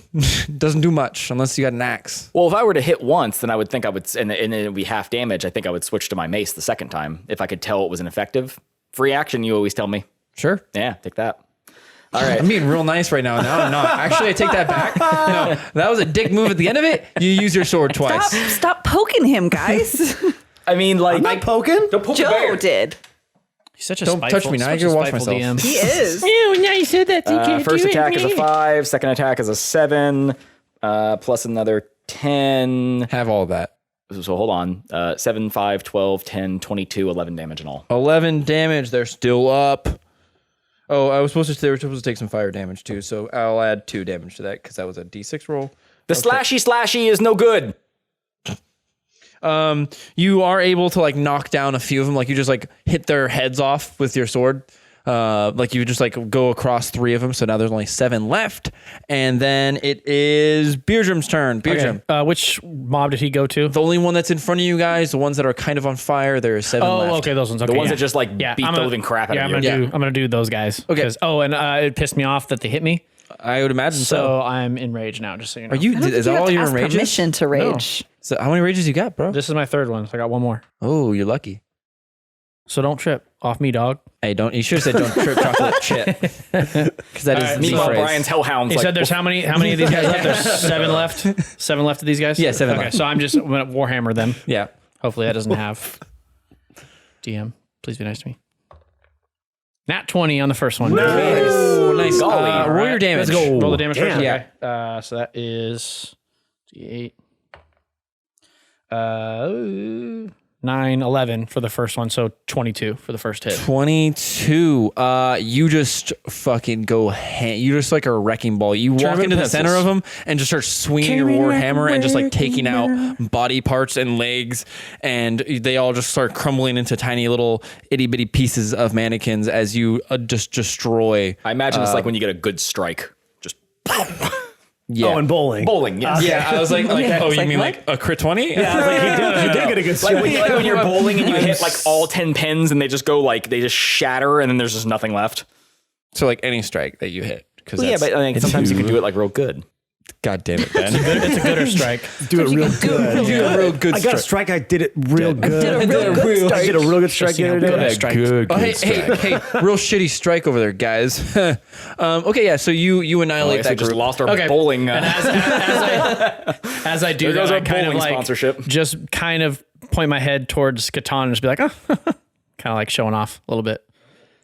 Doesn't do much unless you got an axe. Well, if I were to hit once, then I would think I would, and it would be half damage. I think I would switch to my mace the second time if I could tell it was ineffective. Free action, you always tell me. Sure. Yeah, take that. All right. I'm being real nice right now. No, I'm not. Actually, I take that back. No, that was a dick move at the end of it. You use your sword twice. Stop poking him, guys. I mean, like, I'm not poking. don't poke the Joe bear. did. He's such a Don't spiteful, touch me now, I such can a watch spiteful myself. DM. He is. Oh, now you said that. You can't First do it. attack is a 5. Second attack is a 7. Plus another 10. Have all of that. So hold on. 7, 5, 12, 10, 22, 11 damage in all. 11 damage. They're still up. Oh, they were supposed to take some fire damage too. So I'll add 2 damage to that because that was a D6 roll. The slashy is no good. You are able to like knock down a few of them. Like you just like hit their heads off with your sword. Like you just like go across 3 of them. So now there's only 7 left. And then it is Beardrum's turn. Beardrum. Okay. Which mob did he go to? The only one that's in front of you guys, the ones that are kind of on fire, there are 7 left. Oh, okay, those ones. Okay, The ones yeah. that just like beat I'm the gonna- living crap out yeah, of you. I'm gonna do those guys. Okay. 'Cause- Oh, and it pissed me off that they hit me. I would imagine so. So I'm enraged now. Just so you know. Are you? I don't Is think that you have all to your ask rages? permission to rage. So how many rages you got, bro? This is my third one. So I got one more. Oh, you're lucky. So don't trip off me, dog. Hey, don't. You should have said don't trip chocolate chip. Because that is the Meanwhile, phrase. Brian's hellhounds. He like, said there's how many of these guys left? There's 7 left. 7 left of these guys. Yeah, 7 Okay, left. so I'm gonna Warhammer them. Yeah. Hopefully that doesn't have DM. Please be nice to me. Nat 20 on the first one. Oh, nice. Golly. Roll your damage. Let's go. Roll the damage first. Yeah. Okay. So that is D8. 9, 11 for the first one. So 22 for the first hit. 22. You just fucking go. You just like a wrecking ball. You walk German into the pencils. center of them and just start swinging your war hammer and just like taking out body parts and legs, and they all just start crumbling into tiny little itty bitty pieces of mannequins as you just destroy. I imagine it's like when you get a good strike. Just Yeah. Oh, and bowling. bowling. Yes. Yeah, I was like, Yeah, oh, it's you like, mean what? like a crit 20? Yeah, I was like, he did get a good Like swing. when you're bowling and you hit like all 10 pins and they just go like, they just shatter and then there's just nothing left. So like any strike that you hit because Well, yeah, but I think sometimes you can do it like real good. God damn it, Ben. It's a gooder strike. Do it real good. Do a real good I got a strike. I did it real good. I did a real good I did a real good strike the other day. Good. Oh, hey, real shitty strike over there, guys. Okay, yeah. So you annihilate So that we just group. lost our Okay. bowling. And as I do There goes that, our I kind of bowling like sponsorship. just kind of point my head towards Catan and just be like, oh, kind of like showing off a little bit.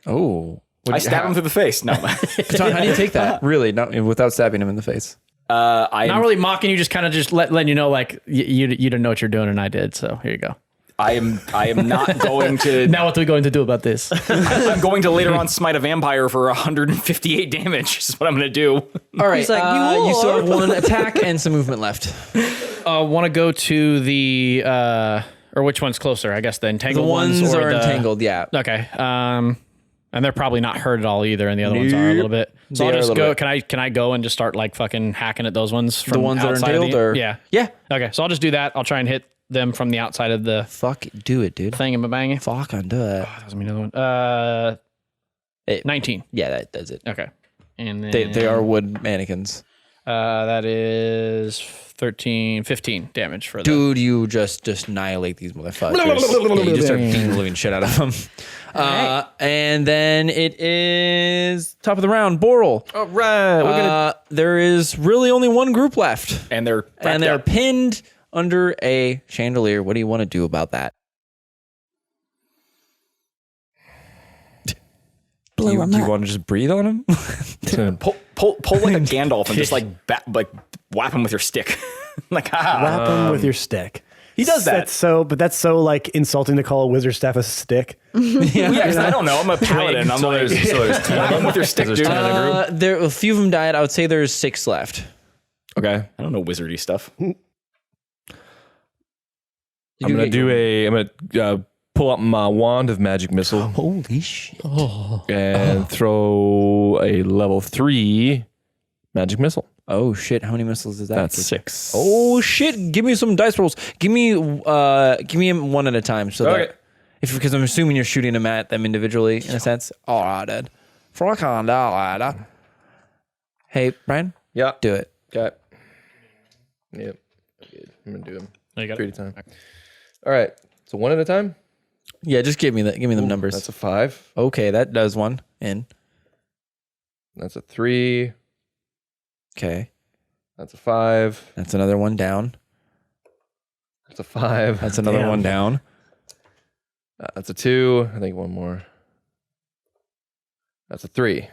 Oh, I stab him through the face. No, Catan, how do you take that? Really, not without stabbing him in the face. I Not really mocking you, just kind of just letting you know, like you didn't know what you're doing, and I did. So here you go. I am not going to. Now what are we going to do about this? I'm going to later on smite a vampire for 158 damage. Is what I'm going to do. All right, He's like, you still have one attack and some movement left. Want to go to the or which one's closer? I guess the The entangled ones or are the, entangled, yeah. Okay. And they're probably not hurt at all either, and the other ones are a little bit. So They I'll are a just little go. bit. Can I go and just start like fucking hacking at those ones from The ones that are outside of entangled, or yeah. yeah. Okay, so I'll just do that. I'll try and hit them from the outside of the Fuck, do it, dude. thing and bang. Fuck, undo it. That was another one. 19. Yeah, that does it. Okay. And then They are wood mannequins. that is 15 damage for them. Dude, you just annihilate these motherfuckers. Yeah, you just start beating the living shit out of them. And then it is top of the round, Boral. All right. There is really only one group left, And they're and they're pinned under a chandelier. What do you want to do about that? Do you want to just breathe on them? pull like a Gandalf and just like whap him with your stick. Like Whap him with your stick. He does that. That's so like insulting to call a wizard staff a stick. Yeah, 'cause I don't know. I'm a paladin. I'm like, whap him with your stick, dude. There, a few of them died. I would say there's 6 left. Okay. I don't know wizardy stuff. I'm gonna pull up my wand of magic missile Holy shit! and throw a level 3 magic missile. Oh shit! How many missiles is that? That's 6. Oh shit! Give me some dice rolls. Give me them one at a time. So that because I'm assuming you're shooting them at them individually in a sense. All right, Ed. Hey, Brian. Yeah. Do it. Got. Yep. Good. I'm gonna do them. You got 3 at a time. All right. So one at a time. Yeah, just give me them numbers. That's a 5. Okay, that does one in. That's a 3. Okay, That's a 5. that's another one down. That's a 5. That's another one down. That's a 2. I think one more. That's a 3.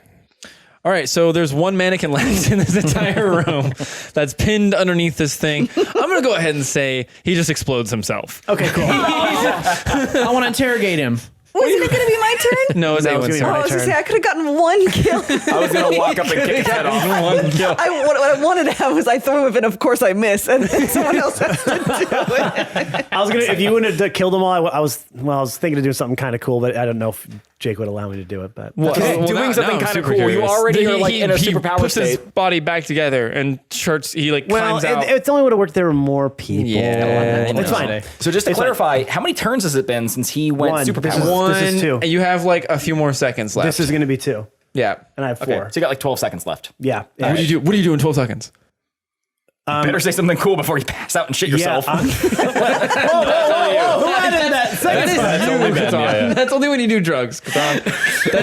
All right, so there's one mannequin left in this entire room that's pinned underneath this thing. I'm gonna go ahead and say he just explodes himself. Okay, cool. I want to interrogate him. Wasn't it going to be my turn? No, it's No, it's Aweyn's gonna be Oh, turn. I was going to say, I could have gotten 1 kill. I was gonna walk up and kick his head off. What I wanted to have was I throw him, and of course I miss, and then someone else has to do it. I was gonna if you wouldn't have killed them all. I was thinking of doing something kind of cool, but I don't know if Jake would allow me to do it. But Doing something kind of cool. You already are like in a superpower puts his state. body back together and starts. He like climbs out. it's only would have worked. There were more people. Yeah, I know. it's fine. So just to clarify, how many turns has it been since he went One. superpower? This is 2. And you have like a few more seconds left. This is going to be 2, yeah. and I have 4. Okay, so you got like 12 seconds left. Yeah. What do you do? What do you do in 12 seconds? Better say something cool before you pass out and shit yourself. Who added that? That's only when you do drugs. That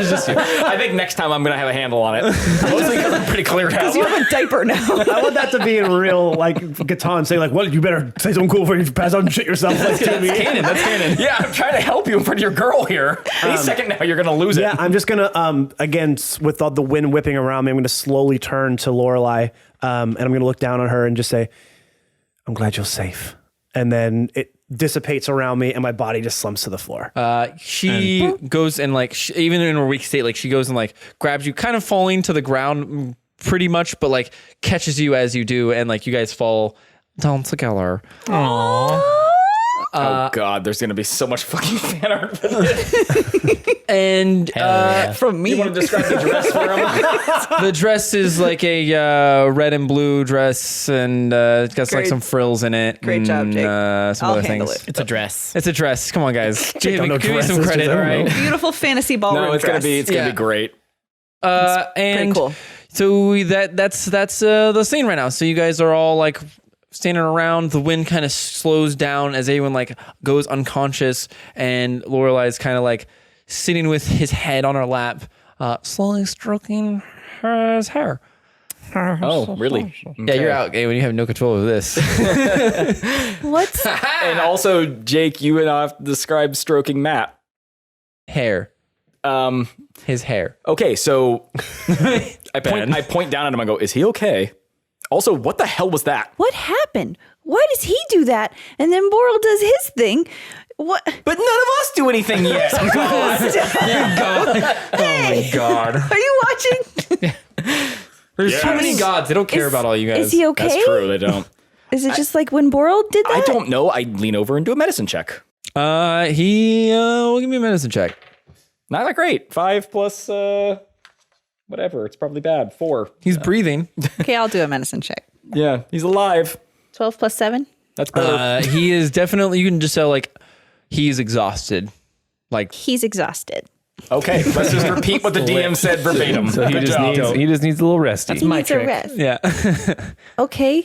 is just you. I think next time I'm gonna have a handle on it. Mostly because I'm pretty cleared out. You have a diaper now. I want that to be in real, like Catan say, like, "Well, you better say something cool before you pass out and shit yourself." Like, to me. That's canon. Yeah, I'm trying to help you in front of your girl here. Any second now, you're gonna lose it. Yeah, I'm just gonna again with all the wind whipping around me, I'm gonna slowly turn to Lorelei, and I'm gonna look down on her and just say, "I'm glad you're safe." And then it dissipates around me, and my body just slumps to the floor. She goes and like even in her weak state, like she goes and like grabs you, kind of falling to the ground, pretty much, but like catches you as you do, and like you guys fall down together. Oh god, there's gonna be so much fucking fan art for this. And From me. You want to describe the dress for him? the dress is like a red and blue dress, and it's got like Great. some frills in it. Great job, and, Jake. some I'll other handle things. it. It's a dress. It's a dress. Come on, guys. Give me some dresses, credit, just all I don't right? know. Beautiful fantasy ballroom No, it's gonna dress. be Yeah. great. And pretty cool. So that's the scene right now. So you guys are all like standing around. The wind kind of slows down as everyone like goes unconscious, and Lorelai's kind of like sitting with his head on her lap, slowly stroking his hair. Oh, really? Yeah, you're out, Aweyn. You have no control over this. What's And also, Jake, you and I have described stroking Matt. Hair. His hair. Okay, so I point down at him and go, is he okay? Also, what the hell was that? what happened? Why does he do that? And then Boral does his thing. What? But none of us do anything yet. Oh my god. Are you watching? There's too many gods. They don't care about all you guys. Is he okay? That's true, they don't. Is it just like when Boral did that? I don't know. I lean over and do a medicine check. He will give me a medicine check. Not that great. 5 plus whatever. It's probably bad. 4. He's breathing. Okay, I'll do a medicine check. Yeah, he's alive. 12 plus 7. That's better. He is definitely. You can just tell like he's exhausted. Like He's exhausted. Okay, let's just repeat what the DM said verbatim. So he Good just job. needs a little rest. He needs a rest. yeah. Okay.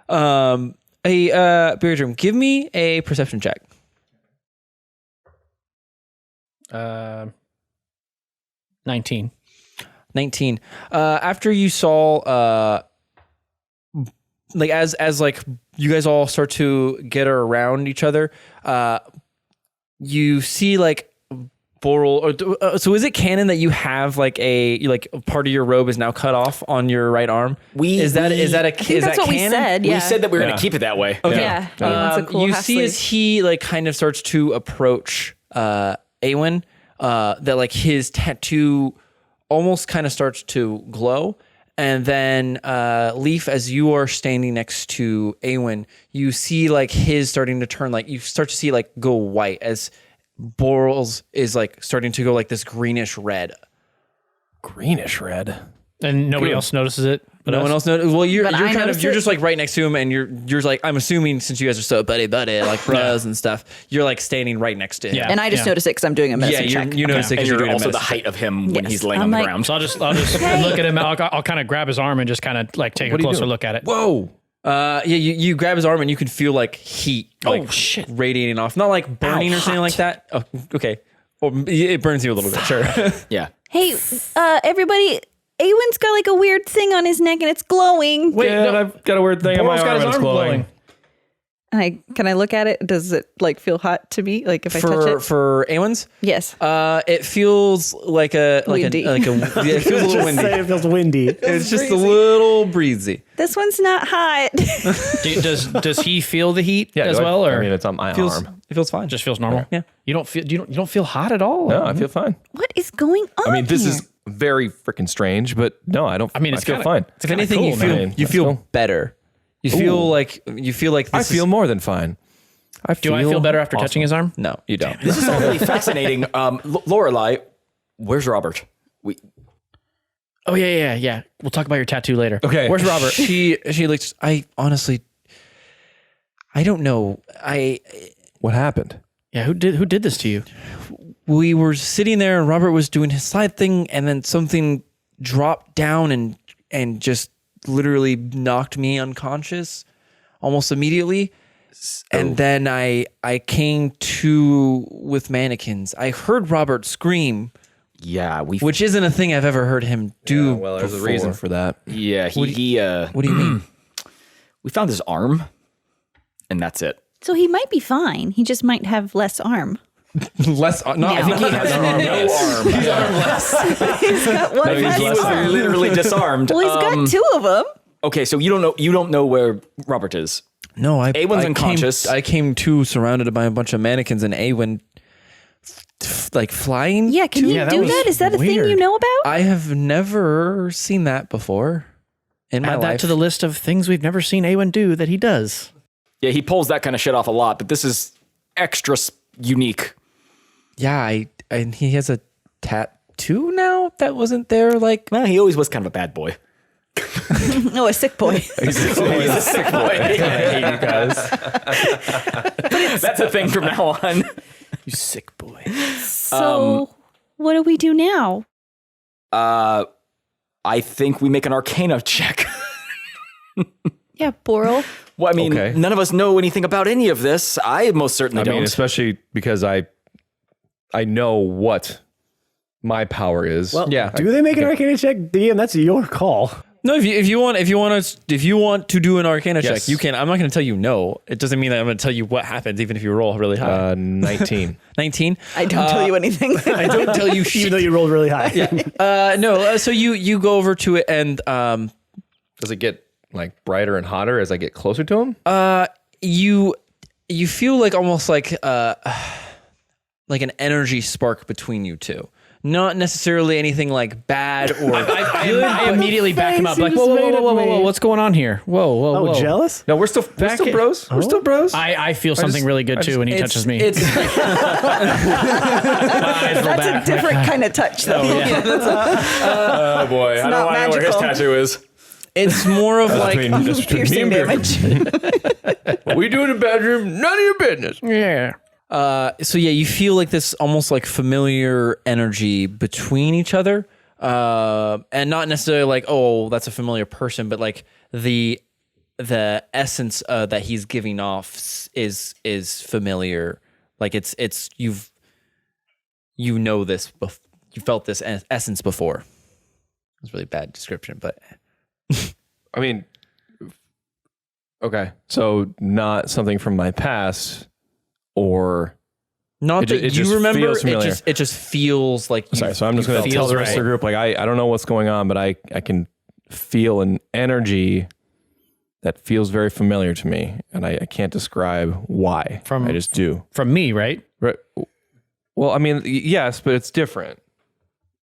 Beardrum, give me a perception check. 19. 19. After you saw like as like you guys all start to get around each other, you see like Boral or so is it canon that you have like part of your robe is now cut off on your right arm? Is that I think is that's that what we canon? said. Yeah. We said that we were going to keep it that way. Okay. Yeah. Aweyn's a cool you half see sleeve. as he like kind of starts to approach Aweyn, that like his tattoo almost kind of starts to glow. And then Leaf, as you are standing next to Aweyn, you see like his starting to turn, like you start to see like go white as Boral's is like starting to go like this greenish red. Greenish red. And nobody else notices it. But No one else knows. Well, you're But I kind of noticed you're it. just like right next to him, and you're like I'm assuming since you guys are so buddy like bros and stuff, you're like standing right next to him. Yeah. And I just noticed it because I'm doing a medicine check. you notice it And because you're you're doing also a the medicine height of him when Yes. he's laying I'm on the like- ground. So I'll just look at him. I'll kind of grab his arm and just kind of like take a closer look at it. Whoa. Yeah, you grab his arm and you can feel like heat, like radiating off, not like burning or something like that. Oh, okay. Or it burns you a little bit, sure. Yeah. Hey, everybody, Awen's got like a weird thing on his neck and it's glowing. Wait, Yeah, I've got a weird thing on my Boral's got arm his and it's arm glowing. glowing. Can I look at it? Does it like feel hot to me? Like if I touch it? For Awen's, Yes. it feels like Windy. yeah, it feels a little windy. Say it feels windy. It's just a little breezy. This one's not hot. Does he feel the heat as do I- well, or I mean, it's on my arm. It feels fine. just feels normal? Yeah. You don't feel hot at all. No, I feel fine. What is going on? I mean, this here? is very freaking strange, but no, I don't. I mean, it's feel kinda- fine. If anything, cool, you feel man. you Let's feel go. better. You feel like this. I feel more than fine. Do I feel better after awesome. touching his arm? No, you don't. This is all really fascinating. Lorelai, where's Robert? Oh yeah. We'll talk about your tattoo later. Okay. Where's Robert? She looks. I honestly, I don't know. What happened? Yeah. Who did this to you? We were sitting there and Robert was doing his side thing, and then something dropped down and just literally knocked me unconscious almost immediately. And then I came to with mannequins. I heard Robert scream, Yeah, which isn't a thing I've ever heard him do. Well, there's before. a reason for that. Yeah, What do you mean? we found his arm, and that's it. So he might be fine. He just might have less arm. Less. No, I think he has no arm. He's armless. He's got one He less was arm. literally disarmed. Well, he's got two of them. Okay, so you don't know where Robert is. No, Awen's unconscious. I came to surrounded by a bunch of mannequins, and Awen like flying. Yeah, can to- you that do was that? Is that a thing you weird. know about? I have never seen that before in my Add that life. to the list of things we've never seen Awen do that he does. Yeah, he pulls that kind of shit off a lot, but this is extra unique. Yeah, and he has a tattoo now that wasn't there. Like, Well, he always was kind of a bad boy. No, a sick boy. He's a sick boy. I hate you guys. That's a thing from now on. You sick boy. So what do we do now? I I think we make an Arcana check. Yeah, Boral. Well, I mean, Okay. none of us know anything about any of this. I most certainly I don't. mean, especially because I know what my power is. Well, Yeah. do they make an Arcana check? DM, that's your call. No, if you want to do an Arcana Yes. check, you can. I'm not going to tell you no. It doesn't mean that I'm going to tell you what happens, even if you roll really high. 19. 19. I don't tell you anything. I don't tell you Even shit. though you rolled really high. No. So you go over to it and Does it get like brighter and hotter as I get closer to him? you feel like almost like an energy spark between you two. Not necessarily anything like bad or I immediately back him up. face Like, you whoa, just whoa, made whoa, of whoa, whoa, me. whoa, what's going on here? Whoa, whoa, Oh, whoa. jealous? No, we're still bros. We're still bros. I feel something really good too when he touches me. It's My eyes roll That's back. a different kind of touch, though. oh boy, I not don't know where his magical. tattoo is. it's more of like Piercing damage. What we do in the bedroom, none of your business. Yeah. so yeah, you feel like this almost like familiar energy between each other, and not necessarily like, oh, that's a familiar person, but like the essence that he's giving off is familiar. Like it's you know this, you felt this essence before. It's a really bad description, but I mean, okay, so not something from my past, or not It that ju- it you just remember. feels familiar. It just feels like. sorry. So I'm just going to tell feels the rest of the right. group, like I don't know what's going on, but I can feel an energy that feels very familiar to me, and I can't describe why. I just do. From me, right? Right. Well, I mean, yes, but it's different,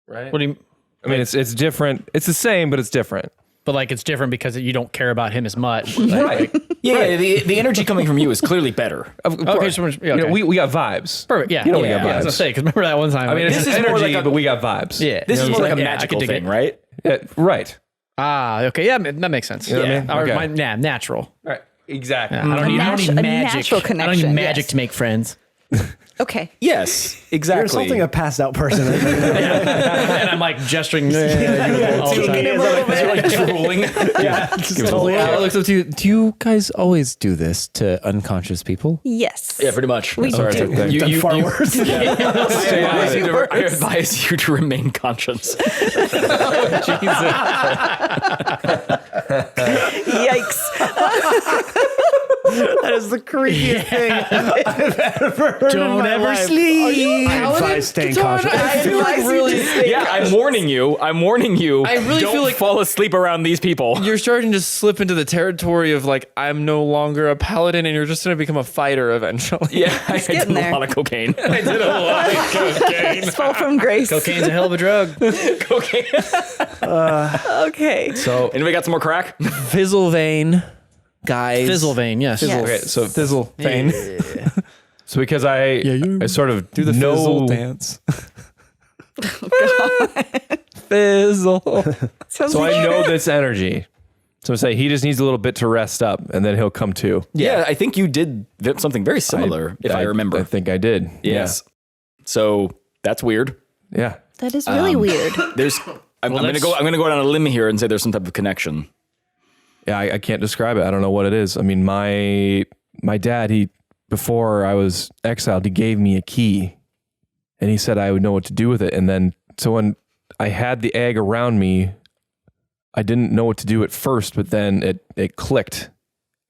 right? What do you? I mean, it's different. It's the same, but it's different. But like it's different because you don't care about him as much. Right. Yeah, the energy coming from you is clearly better. Of Okay, course. so much- yeah, You know, okay. we got vibes. Perfect. Yeah. You know we yeah, got yeah. I was vibes. gonna say because remember that one time. I mean, it's This just is more energy, like a- but we got vibes. yeah. This is more like a Yeah, I could magical dig thing, it. right? Right. Okay. Yeah, that makes sense. You know what I mean? Or Okay. natural. Right. Exactly. I don't need magic. natural I don't need connection, magic yes. to make friends. Okay. Yes, You're exactly. insulting a passed out person. And I'm like gesturing. all the time. You're like drooling. Totally. looks up to you. Do you guys always do this to unconscious people? Yes. Yeah, pretty much. We Sorry, do. thank you. Done far worse. I advise you to remain conscious. Yikes. That is the creepiest thing I've ever heard in Don't my ever life. sleep. I advise staying cautious. I feel like really. Yeah, I'm warning you. I really don't feel like- fall asleep around these people. You're starting to slip into the territory of like, I'm no longer a paladin and you're just going to become a fighter eventually. Yeah, I did getting a there. lot of cocaine. It's fall from grace. Cocaine's a hell of a drug. Cocaine. Okay. So, Anybody got some more crack? Fizzle vein, guys. Fizzle vein, yes. Yes. Okay, so Fizzle vein. so because I sort of Do the know fizzle dance. Fizzle. Sounds So like I know this energy. So I say he just needs a little bit to rest up, and then he'll come to. Yeah, I think you did something very similar, if I remember. I think I did. Yes. So that's weird. Yeah. that is really weird. I'm gonna go down a limb here and say there's some type of connection. Yeah, I can't describe it. I don't know what it is. I mean, my dad, before I was exiled, he gave me a key, and he said I would know what to do with it. And then, so when I had the egg around me, I didn't know what to do at first, but then it clicked,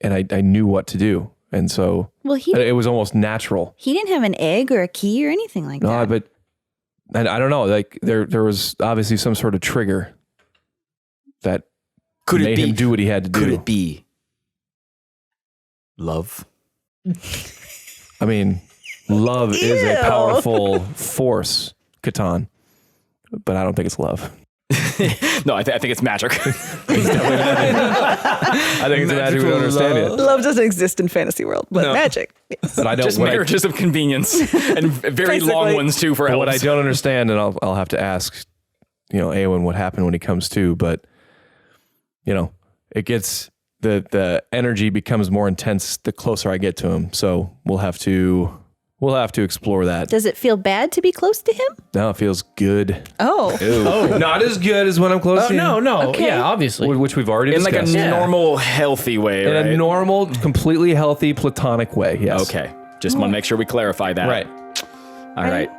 and I knew what to do. And so Well, it was almost natural. he didn't have an egg or a key or anything like No, that. but I don't know. Like there was obviously some sort of trigger that Could it made be? him do what he had to do. Could it be love? I mean, love is a powerful force, Catan, but I don't think it's love. No, I think it's magic. I think it's a magic we don't understand yet. Love doesn't exist in fantasy world, but magic. Yes. But I don't. Just what I- marriages of convenience and very long Basically. ones too for but what I elves. don't understand, and I'll have to ask, Aweyn what happened when he comes to, but it gets the energy becomes more intense the closer I get to him. So we'll have to We'll have to explore that. Does it feel bad to be close to him? No, it feels good. Oh. Not as good as when I'm close to No, you. no. Okay. Yeah, obviously. Which we've already In like discussed. a normal, healthy way, In right? a normal, completely healthy, platonic way, yes. Okay. Just want to make sure we clarify that. Right. All right.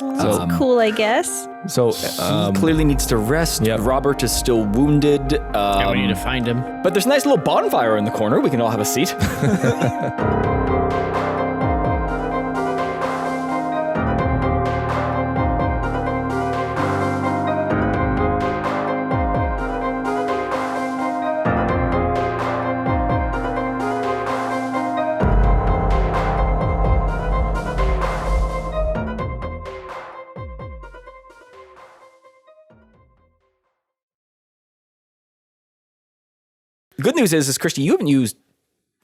Well, that's cool, I guess. So, He clearly needs to rest. Yep. Robert is still wounded. Yeah, we need to find him. But there's a nice little bonfire in the corner. We can all have a seat. The good news is Christy, you haven't used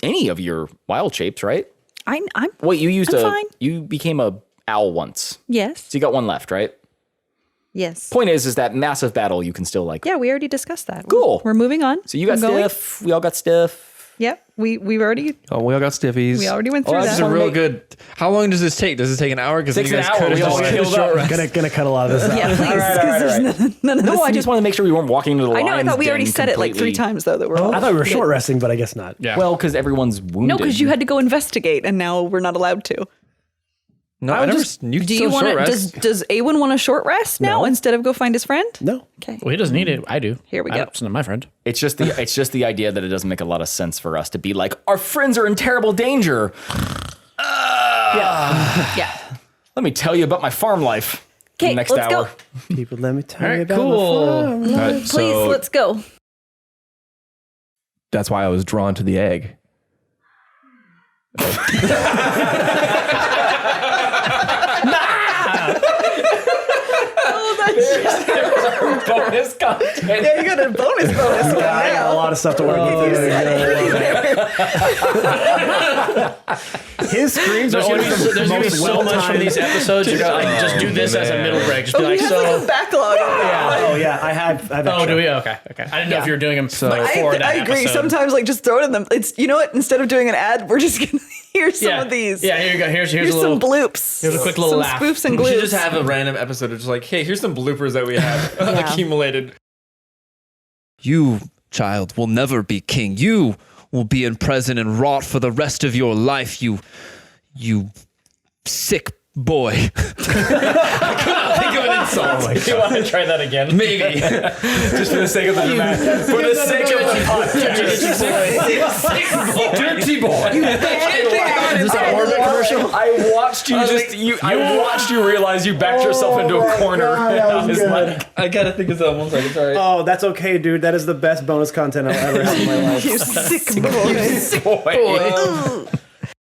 any of your wild shapes, right? I'm Wait, you used I'm fine. you became a owl once. yes. So you got one left, right? Yes. Point is that massive battle you can still like. Yeah, we already discussed that. Cool. We're moving on. So you got I'm going. stiff. We all got stiff. Yep. We've already oh, we all got stiffies. went through This is that. a real good. How long does this take? Does it take an hour? Because Takes you an guys hour. could We have all just healed short up. rest. Gonna cut a lot of this out. Yeah, please, because there's none of this. No, I just want to make sure we weren't walking into the I lines. know. I thought we already den said it like 3 completely. times though that we're all. I thought we were short resting, but I guess not. Yeah. Well, because everyone's wounded. No, because you had to go investigate, and now we're not allowed to. No, I never. You Do you want to? Does Aweyn want a short rest now No. instead of go find his friend? No. Okay. Well, he doesn't need it. I do. Here we go. It's not my friend. It's just the idea that it doesn't make a lot of sense for us to be like, our friends are in terrible danger. Yeah. Let me tell you about my farm life. in the 'Kay, next let's hour. go. People, let me tell All you right, about cool. my farm. Please, so let's go. that's why I was drawn to the egg. Bonus content. Yeah, you got a bonus I got a lot of stuff to work with. His screams are There's gonna be so much from these episodes. You're gonna like, just do this as a middle break. Just be like, We have so. like a backlog. Oh yeah, I have Oh, extra. do we? Okay. I didn't know if you were doing them before that I agree. episode. Sometimes, like, just throw it in them. It's, you know what? Instead of doing an ad, we're just gonna hear some of these. Yeah, here you go. Here's Here's a little. some bloops. Here's a quick little some laugh. spoofs and We should gloops. just have a random episode of just like, hey, here's some bloopers that we have accumulated. You, child, will never be king. You will be in prison and rot for the rest of your life. You sick boy. I could not think of an insult. You want to try that again? Maybe. Just for the sake of the dramatic. For the sake of the podcast. Dirty boy. Is this a Orbit commercial? I watched you I watched you realize you backed yourself into a corner. I was like, I gotta think of that 1 second. Sorry. Oh, that's okay, dude. That is the best bonus content I'll ever have in my life. You sick boy. boy.